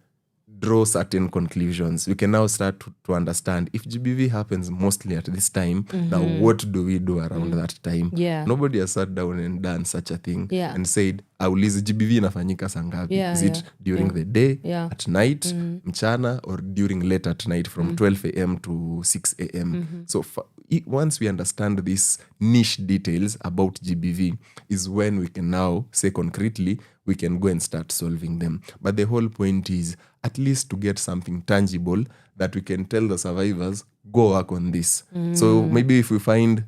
L: draw certain conclusions. You can now start to understand if GBV happens mostly at this time, now what do we do around that time? Nobody has sat down and done such a thing and said, aulize GBV inafanyika sangapi? Is it during the day, at night, mchana, or during late at night from 12 a.m. to 6 a.m.? So once we understand these niche details about GBV is when we can now say concretely, we can go and start solving them. But the whole point is at least to get something tangible that we can tell the survivors, go work on this. So maybe if we find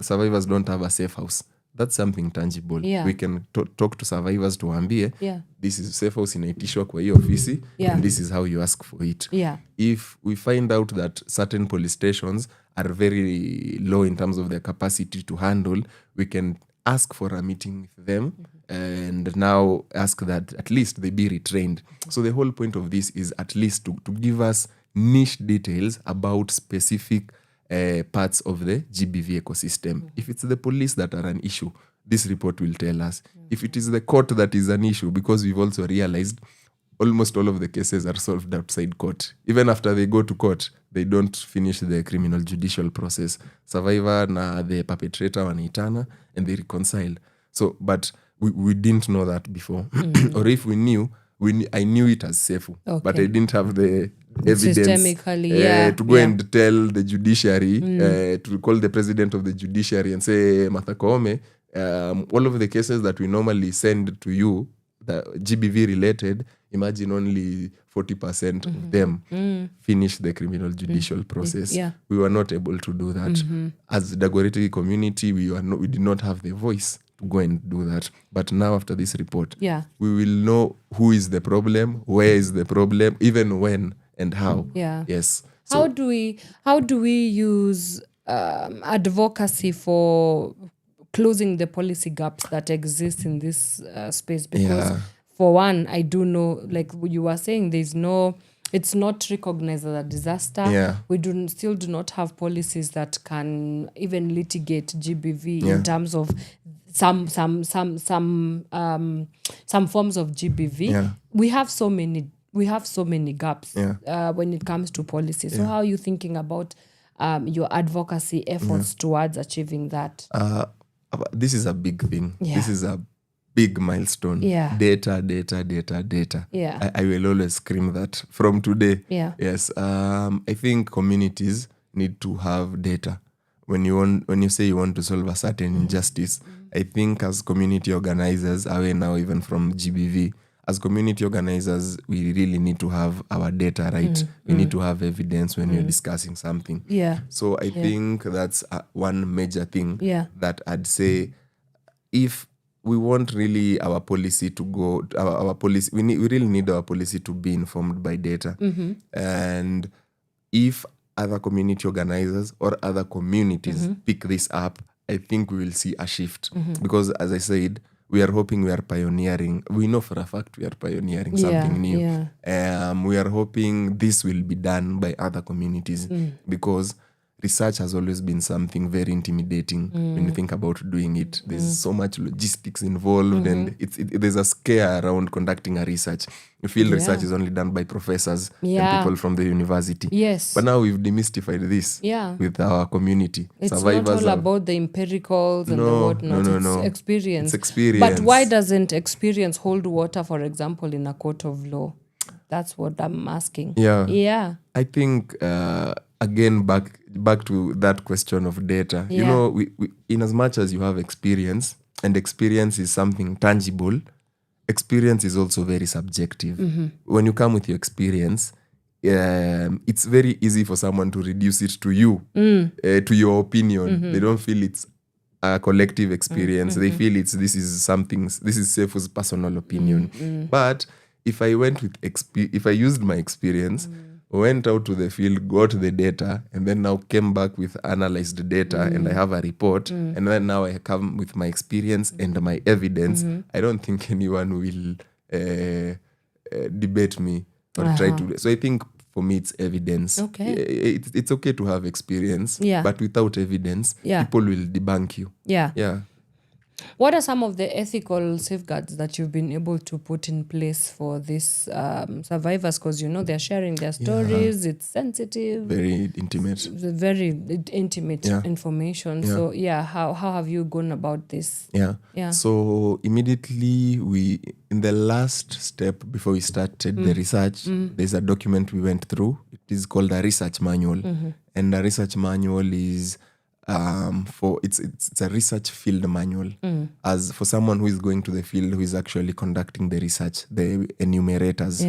L: survivors don't have a safe house, that's something tangible. We can talk to survivors to ambie, this is safe house inaitishwa kwa hii ofisi, and this is how you ask for it. If we find out that certain police stations are very low in terms of their capacity to handle, we can ask for a meeting with them and now ask that at least they be retrained. So the whole point of this is at least to give us niche details about specific parts of the GBV ecosystem. If it's the police that are an issue, this report will tell us. If it is the court that is an issue, because we've also realized almost all of the cases are solved outside court. Even after they go to court, they don't finish the criminal judicial process. Survivor na the perpetrator wanaitana and they reconcile. So, but we didn't know that before. Or if we knew, I knew it as Seffu, but I didn't have the evidence to go and tell the judiciary, to call the president of the judiciary and say, Martha Koome, all of the cases that we normally send to you, the GBV related, imagine only 40% of them finish the criminal judicial process.
E: Yeah.
L: We were not able to do that. As the Dagoretti community, we did not have the voice to go and do that. But now after this report, we will know who is the problem, where is the problem, even when and how.
E: Yeah.
L: Yes.
E: How do we use advocacy for closing the policy gaps that exist in this space? Because for one, I do know, like you were saying, it's not recognized as a disaster.
L: Yeah.
E: We still do not have policies that can even litigate GBV in terms of some forms of GBV.
L: Yeah.
E: We have so many gaps when it comes to policy. So how are you thinking about your advocacy efforts towards achieving that?
L: This is a big thing.
E: Yeah.
L: This is a big milestone.
E: Yeah.
L: Data.
E: Yeah.
L: I will always scream that from today.
E: Yeah.
L: Yes. I think communities need to have data. When you say you want to solve a certain injustice, I think as community organizers, away now even from GBV, as community organizers, we really need to have our data right. We need to have evidence when we're discussing something.
E: Yeah.
L: So I think that's one major thing that I'd say. If we want really our policy to go, our policy, we really need our policy to be informed by data. And if other community organizers or other communities pick this up, I think we will see a shift. Because as I said, we are hoping we are pioneering. We know for a fact we are pioneering something new. We are hoping this will be done by other communities because research has always been something very intimidating when you think about doing it. There's so much logistics involved and there's a scare around conducting a research. You feel research is only done by professors and people from the university.
E: Yes.
L: But now we've demystified this with our community.
E: It's not all about the empiricals and the whatnot.
L: No.
E: It's experience.
L: It's experience.
E: But why doesn't experience hold water, for example, in a court of law? That's what I'm asking. Yeah.
L: I think, again, back to that question of data. You know, we in as much as you have experience, and experience is something tangible, experience is also very subjective. When you come with your experience, it's very easy for someone to reduce it to you, to your opinion. They don't feel it's a collective experience. They feel this is Seffu's personal opinion. But if I used my experience, went out to the field, got the data, and then now came back with analyzed data, and I have a report, and then now I come with my experience and my evidence, I don't think anyone will debate me or try to. So I think for me it's evidence.
E: Okay.
L: It's okay to have experience, but without evidence, people will debunk you. Yeah.
E: What are some of the ethical safeguards that you've been able to put in place for these survivors? Because, they're sharing their stories. It's sensitive.
L: Very intimate.
E: Very intimate information. So, how have you gone about this?
L: So, immediately, in the last step before we started the research, there's a document we went through. It is called a research manual. And the research manual is... it's a research field manual. As for someone who is going to the field, who is actually conducting the research, the enumerators,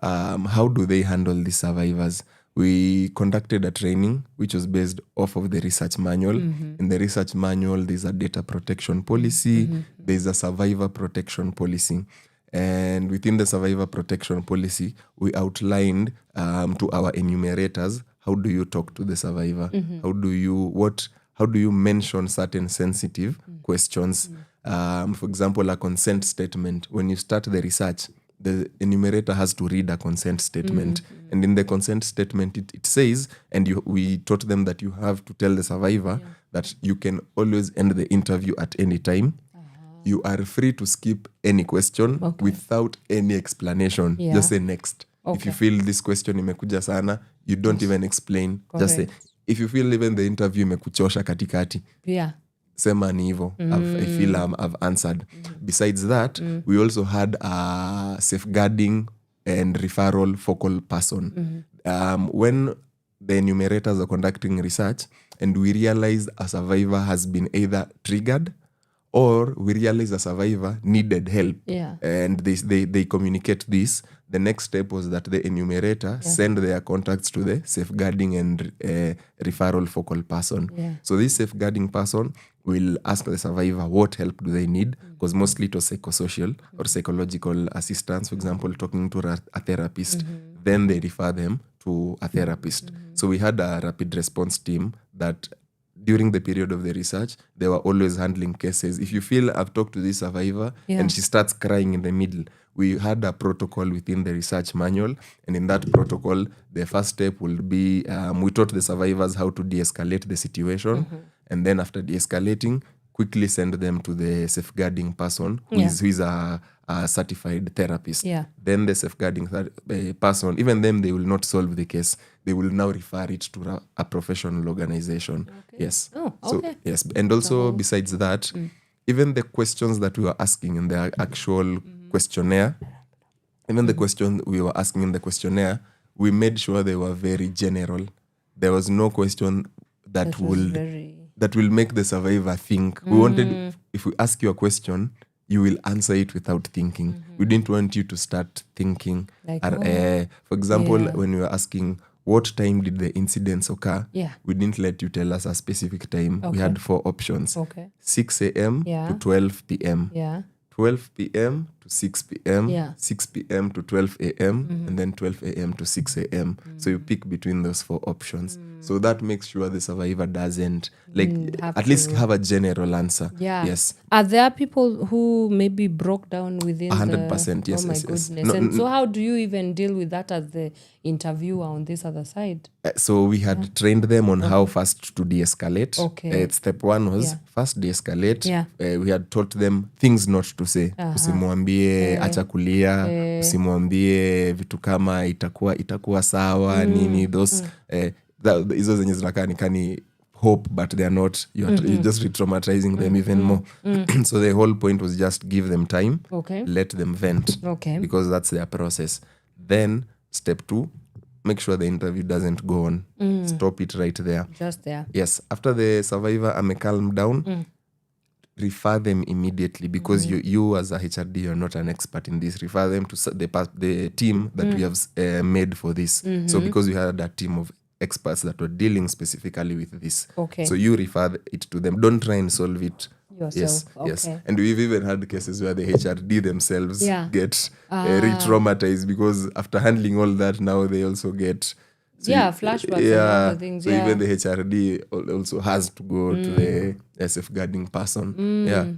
L: how do they handle the survivors? We conducted a training which was based off of the research manual. In the research manual, there's a data protection policy, there's a survivor protection policy. And within the survivor protection policy, we outlined to our enumerators, how do you talk to the survivor? How do you mention certain sensitive questions? For example, a consent statement. When you start the research, the enumerator has to read a consent statement. And in the consent statement, it says, and we taught them that you have to tell the survivor that you can always end the interview at any time. You are free to skip any question without any explanation. Just say next. If you feel this question imekuja sana, you don't even explain. Just say, if you feel even the interview imekuchosha katikati, sema ni hivo. I feel I've answered. Besides that, we also had a safeguarding and referral focal person. When the enumerators are conducting research and we realize a survivor has been either triggered or we realize a survivor needed help, and they communicate this. The next step was that the enumerator send their contacts to the safeguarding and referral focal person. So this safeguarding person will ask the survivor what help do they need, because mostly it was psychosocial or psychological assistance, for example, talking to a therapist. Then they refer them to a therapist. So we had a rapid response team that during the period of the research, they were always handling cases. If you feel I've talked to this survivor and she starts crying in the middle, we had a protocol within the research manual. And in that protocol, the first step will be, we taught the survivors how to de-escalate the situation. And then after de-escalating, quickly send them to the safeguarding person who is a certified therapist. Then the safeguarding person, even them, they will not solve the case. They will now refer it to a professional organization. Yes. So, yes. And also besides that, even the questions that we were asking in the actual questionnaire, even the question we were asking in the questionnaire, we made sure they were very general. There was no question that will make the survivor think. We wanted, if we ask you a question, you will answer it without thinking. We didn't want you to start thinking. Like, for example, when we were asking, what time did the incidents occur? We didn't let you tell us a specific time. We had 4 options. 6 a.m. to 12 p.m. 12 p.m. to 6 p.m. 6 p.m. to 12 a.m. And then 12 a.m. to 6 a.m. So you pick between those 4 options. So that makes sure the survivor doesn't, at least have a general answer. Yes.
E: Are there people who maybe broke down within
L: 100%, yes.
E: Oh my goodness. And so how do you even deal with that as the interviewer on this other side?
L: So we had trained them on how fast to de-escalate. Step 1 was first de-escalate. We had taught them things not to say. Usimwambie acha kulia, usimwambie vitu kama itakuwa sawa, nini, those hizo zenye zinakaa nikani hope, but they are not. You're just re-traumatizing them even more. So the whole point was just give them time, let them vent, because that's their process. Then step 2, make sure the interview doesn't go on. Stop it right there.
E: Just there.
L: Yes. After the survivor calm down, refer them immediately, because you as a HRD, you're not an expert in this. Refer them to the team that we have made for this. So because we had a team of experts that were dealing specifically with this. So you refer it to them. Don't try and solve it yourself. Yes. And we've even had cases where the HRD themselves get re-traumatized, because after handling all that, now they also get
E: flashbacks and other things.
L: So even the HRD also has to go to the safeguarding person.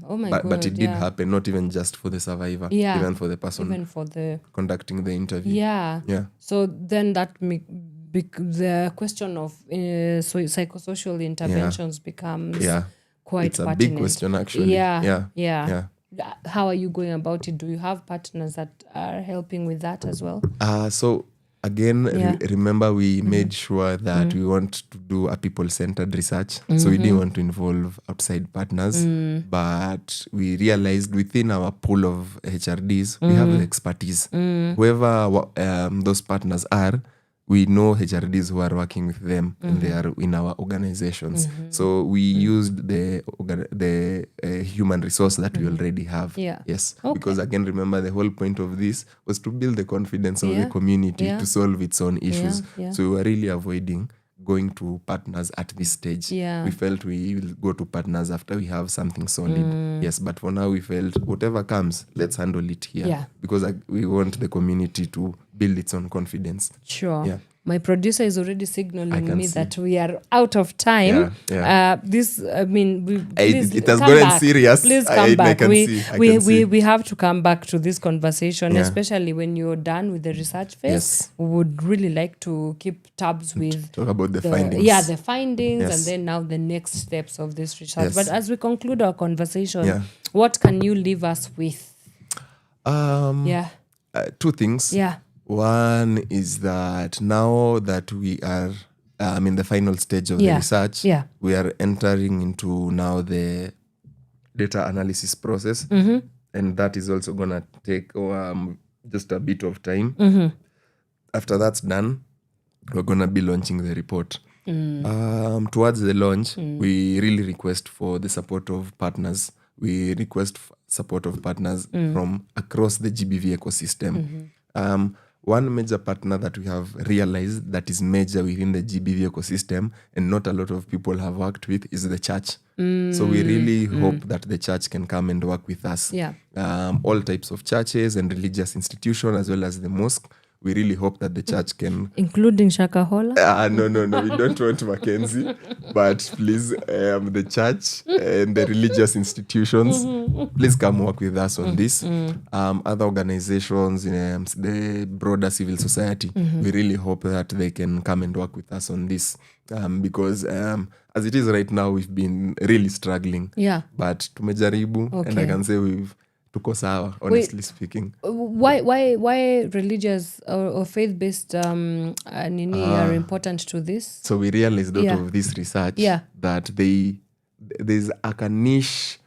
E: Oh my God,
L: but it did happen, not even just for the survivor, even for the person
E: even for the
L: conducting the interview.
E: So then that the question of psychosocial interventions becomes quite
L: it's a
E: pertinent.
L: big question, actually.
E: How are you going about it? Do you have partners that are helping with that as well?
L: So again, remember we made sure that we want to do a people-centered research. So we didn't want to involve outside partners, but we realized within our pool of HRDs, we have the expertise. Whoever those partners are, we know HRDs who are working with them, and they are in our organizations. So we used the human resource that we already have. Yes. Because again, remember, the whole point of this was to build the confidence of the community to solve its own issues. So we were really avoiding going to partners at this stage. We felt we will go to partners after we have something solid. Yes, but for now we felt whatever comes, let's handle it here. Because we want the community to build its own confidence.
E: My producer is already signaling me that we are out of time. This, I mean,
L: it has gotten serious.
E: Please come back. We have to come back to this conversation, especially when you're done with the research phase. We would really like to keep tabs with
L: talk about the findings.
E: The findings, and then now the next steps of this research. But as we conclude our conversation, what can you leave us with?
L: 2 things. One is that now that we are in the final stage of the research, we are entering into now the data analysis process. And that is also going to take just a bit of time. After that's done, we're going to be launching the report. Towards the launch, we really request for the support of partners. we request support of partners from across the GBV ecosystem. One major partner that we have realized that is major within the GBV ecosystem and not a lot of people have worked with is the church. So we really hope that the church can come and work with us.
E: Yeah.
L: All types of churches and religious institutions as well as the mosque. We really hope that the church can...
E: Including Shakahola?
L: No. We don't want Mackenzie. But please, the church and the religious institutions, please come work with us on this. Other organizations, the broader civil society, we really hope that they can come and work with us on this. Because as it is right now, we've been really struggling.
E: Yeah.
L: But tumejaribu, and I can say tuko sawa, honestly speaking.
E: Why religious or faith-based are important to this?
L: So we realized out of this research that there's a niche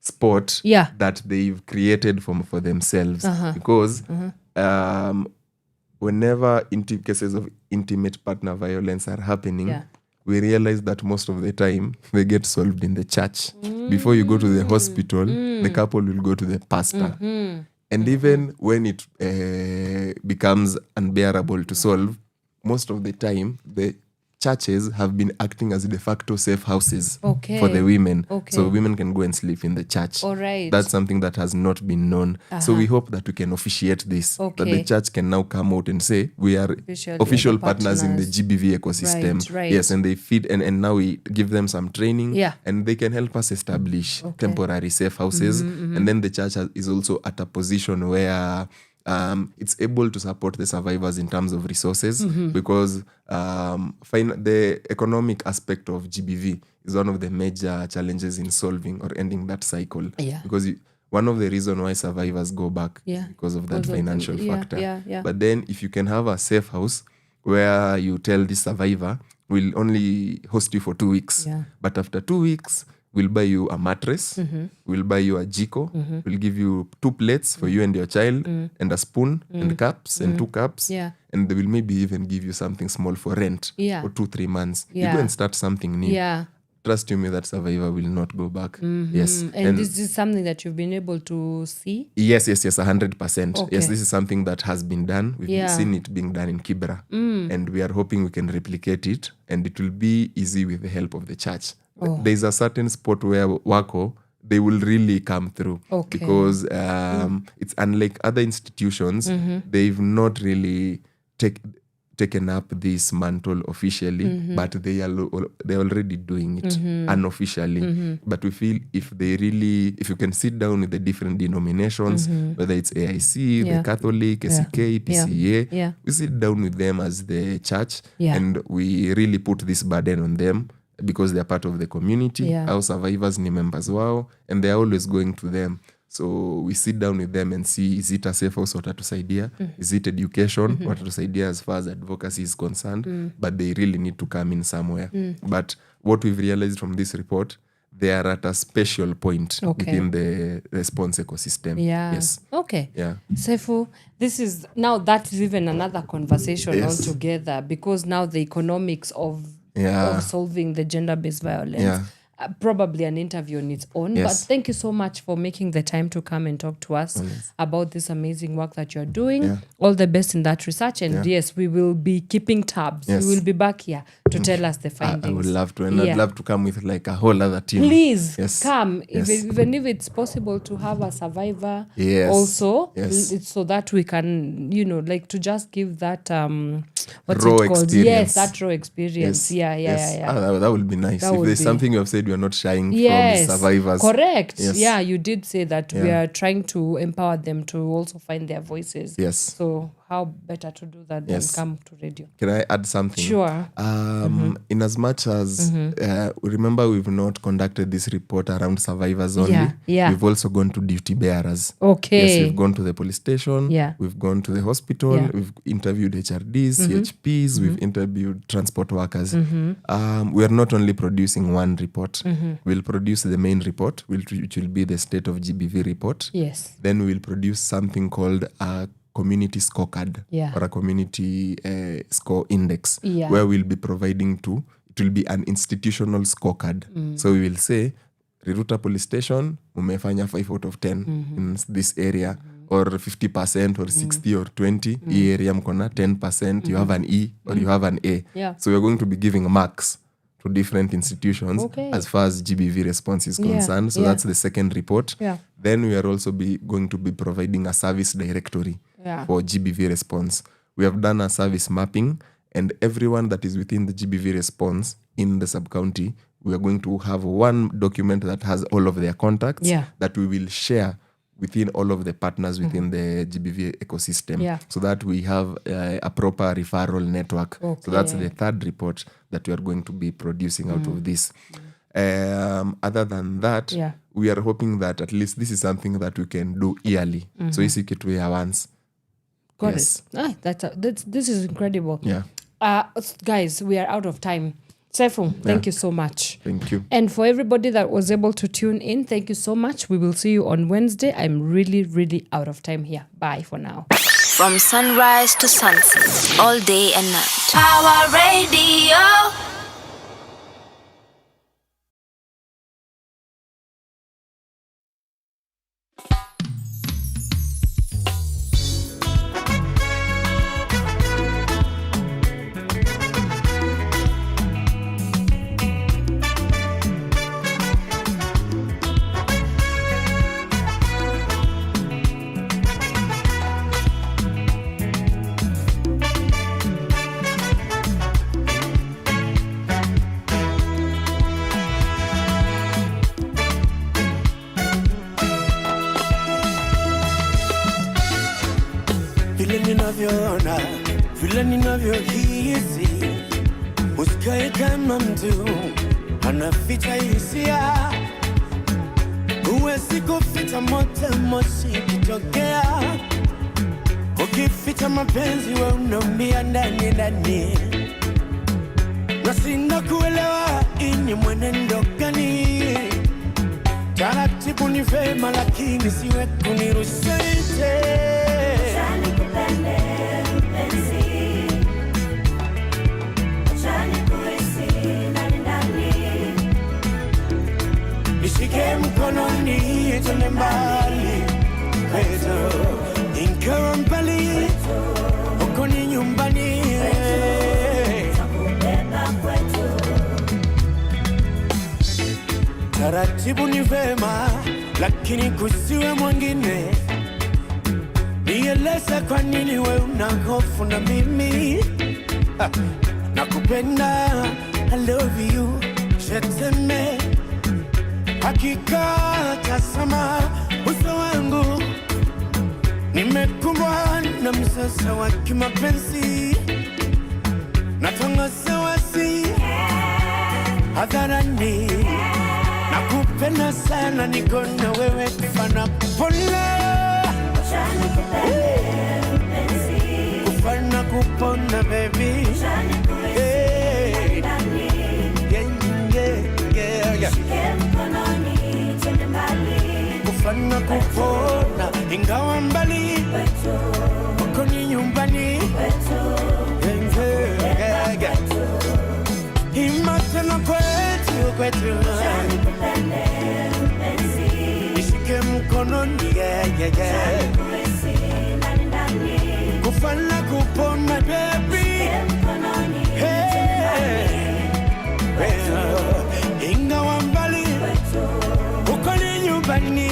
L: spot that they've created for themselves. Because whenever cases of intimate partner violence are happening, we realize that most of the time they get solved in the church. Before you go to the hospital, the couple will go to the pastor. And even when it becomes unbearable to solve, most of the time the churches have been acting as de facto safe houses for the women. So women can go and sleep in the church.
E: All right.
L: That's something that has not been known. So we hope that we can officiate this. That the church can now come out and say, we are official partners in the GBV ecosystem.
E: Right.
L: Yes, and they feed and now we give them some training. And they can help us establish temporary safe houses. And then the church is also at a position where it's able to support the survivors in terms of resources because the economic aspect of GBV is one of the major challenges in solving or ending that cycle. Because one of the reasons why survivors go back is because of that financial factor. But then if you can have a safe house where you tell the survivor, we'll only host you for 2 weeks. But after 2 weeks, we'll buy you a mattress, we'll buy you a jiko, we'll give you 2 plates for you and your child, and a spoon, and cups, and 2 cups. And they will maybe even give you something small for rent for 2-3 months. You go and start something new. Trust you me, that survivor will not go back. Yes.
E: And this is something that you've been able to see?
L: Yes, 100%. Yes, this is something that has been done. We've seen it being done in Kibra. And we are hoping we can replicate it, and it will be easy with the help of the church. There's a certain spot where Wako, they will really come through because it's unlike other institutions. They've not really taken up this mantle officially, but they're already doing it unofficially. But we feel if you can sit down with the different denominations, whether it's AIC, the Catholic, SEK, PCA, we sit down with them as the church and we really put this burden on them. Because they're part of the community, our survivors ni members wao, and they're always going to them. So we sit down with them and see, is it a safe house watatusaidia? Is it education watatusaidia as far as advocacy is concerned? But they really need to come in somewhere. But what we've realized from this report, they are at a special point within the response ecosystem. Yes.
E: Okay.
L: Yeah.
E: Seffu, that is even another conversation altogether, because now the economics of solving the gender-based violence. Probably an interview on its own. But thank you so much for making the time to come and talk to us about this amazing work that you're doing. All the best in that research. And yes, we will be keeping tabs. We will be back here to tell us the findings.
L: I would love to. And I'd love to come with like a whole other team.
E: Please come. Even if it's possible to have a survivor also. So that we can, to just give that... what's
L: raw
E: it called?
L: Experience.
E: Yes, that raw experience.
L: That would be nice.
E: That
L: if there's something you have said, you're not shying from survivors.
E: Correct. Yeah, you did say that we are trying to empower them to also find their voices.
L: Yes.
E: So how better to do that than come to radio?
L: Can I add something?
E: Sure.
L: In as much as remember, we've not conducted this report around survivors only. We've also gone to duty bearers.
E: Okay.
L: Yes, we've gone to the police station. We've gone to the hospital. We've interviewed HRDs, CHPs. We've interviewed transport workers. We are not only producing one report. We'll produce the main report, which will be the state of GBV report.
E: Yes.
L: Then we'll produce something called a community scorecard or a community score index where we'll be providing it will be an institutional scorecard. So we will say Riruta police station umefanya 5 out of 10 in this area, or 50% or 60 or 20. Hii area mkona 10%, you have an E or you have an A.
E: Yeah.
L: So we're going to be giving marks to different institutions as far as GBV response is concerned. So that's the second report.
E: Yeah.
L: Then we are also going to be providing a service directory for GBV response. We have done a service mapping, and everyone that is within the GBV response in the sub-county, we are going to have one document that has all of their contacts that we will share within all of the partners within the GBV ecosystem, so that we have a proper referral network. So that's the third report that we are going to be producing out of this. Other than that, we are hoping that at least this is something that we can do yearly. So isi kitu ya once.
E: Got it. This is incredible.
L: Yeah.
E: Guys, we are out of time. Seffu, thank you so much.
L: Thank you.
E: And for everybody that was able to tune in, thank you so much. We will see you on Wednesday. I'm really, really out of time here. Bye for now.
C: From sunrise to sunset, all day and night. Power Radio.
G: Vile ninavyoona, vile ninavyohisi, usikae kama mtu anaficha hisia. Huwezi kuficha moto, moshi kitokea. Ukificha mapenzi we unaumia ndani ndani. Na sina kuelewa ini mwenendo gani. Taratibu ni vema lakini siwe kunirushaite. Nishike mkononi twende mbali kwetu, ingawa mbali huko ni nyumbani. Taratibu ni vema lakini kusiwe mwingine. Nieleza kwa nini we una hofu na mimi. Nakupenda, I love you, je t'aime. Hakika tasama uso wangu, nimekumbwa na msasa wa kimapenzi. Natangaza wasi hadharani, nakupenda sana, niko na wewe kufana kupona. Kufana kupona baby. Kufana kupona ingawa mbali uko ni nyumbani. Imatena kwetu nishike mkononi. Kufana kupona baby. Ingawa mbali uko ni nyumbani.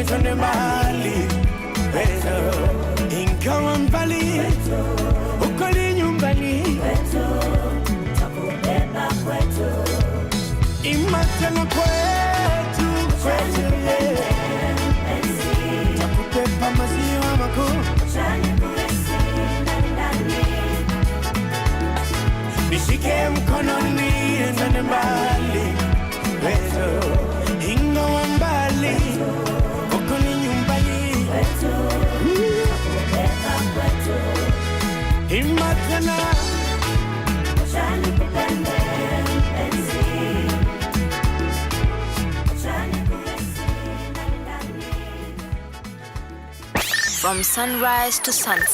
G: twende mbali kwetu, ingawa mbali uko ni nyumbani kwetu, takubeba kwetu, imatena kwetu kwetu, takubeba maziwa makuu, nishike mkononi twende mbali kwetu, ingawa mbali uko ni nyumbani kwetu, takubeba kwetu, imatena achani kupende mpenzi, achani kuresi ndani.
C: From sunrise to sunset,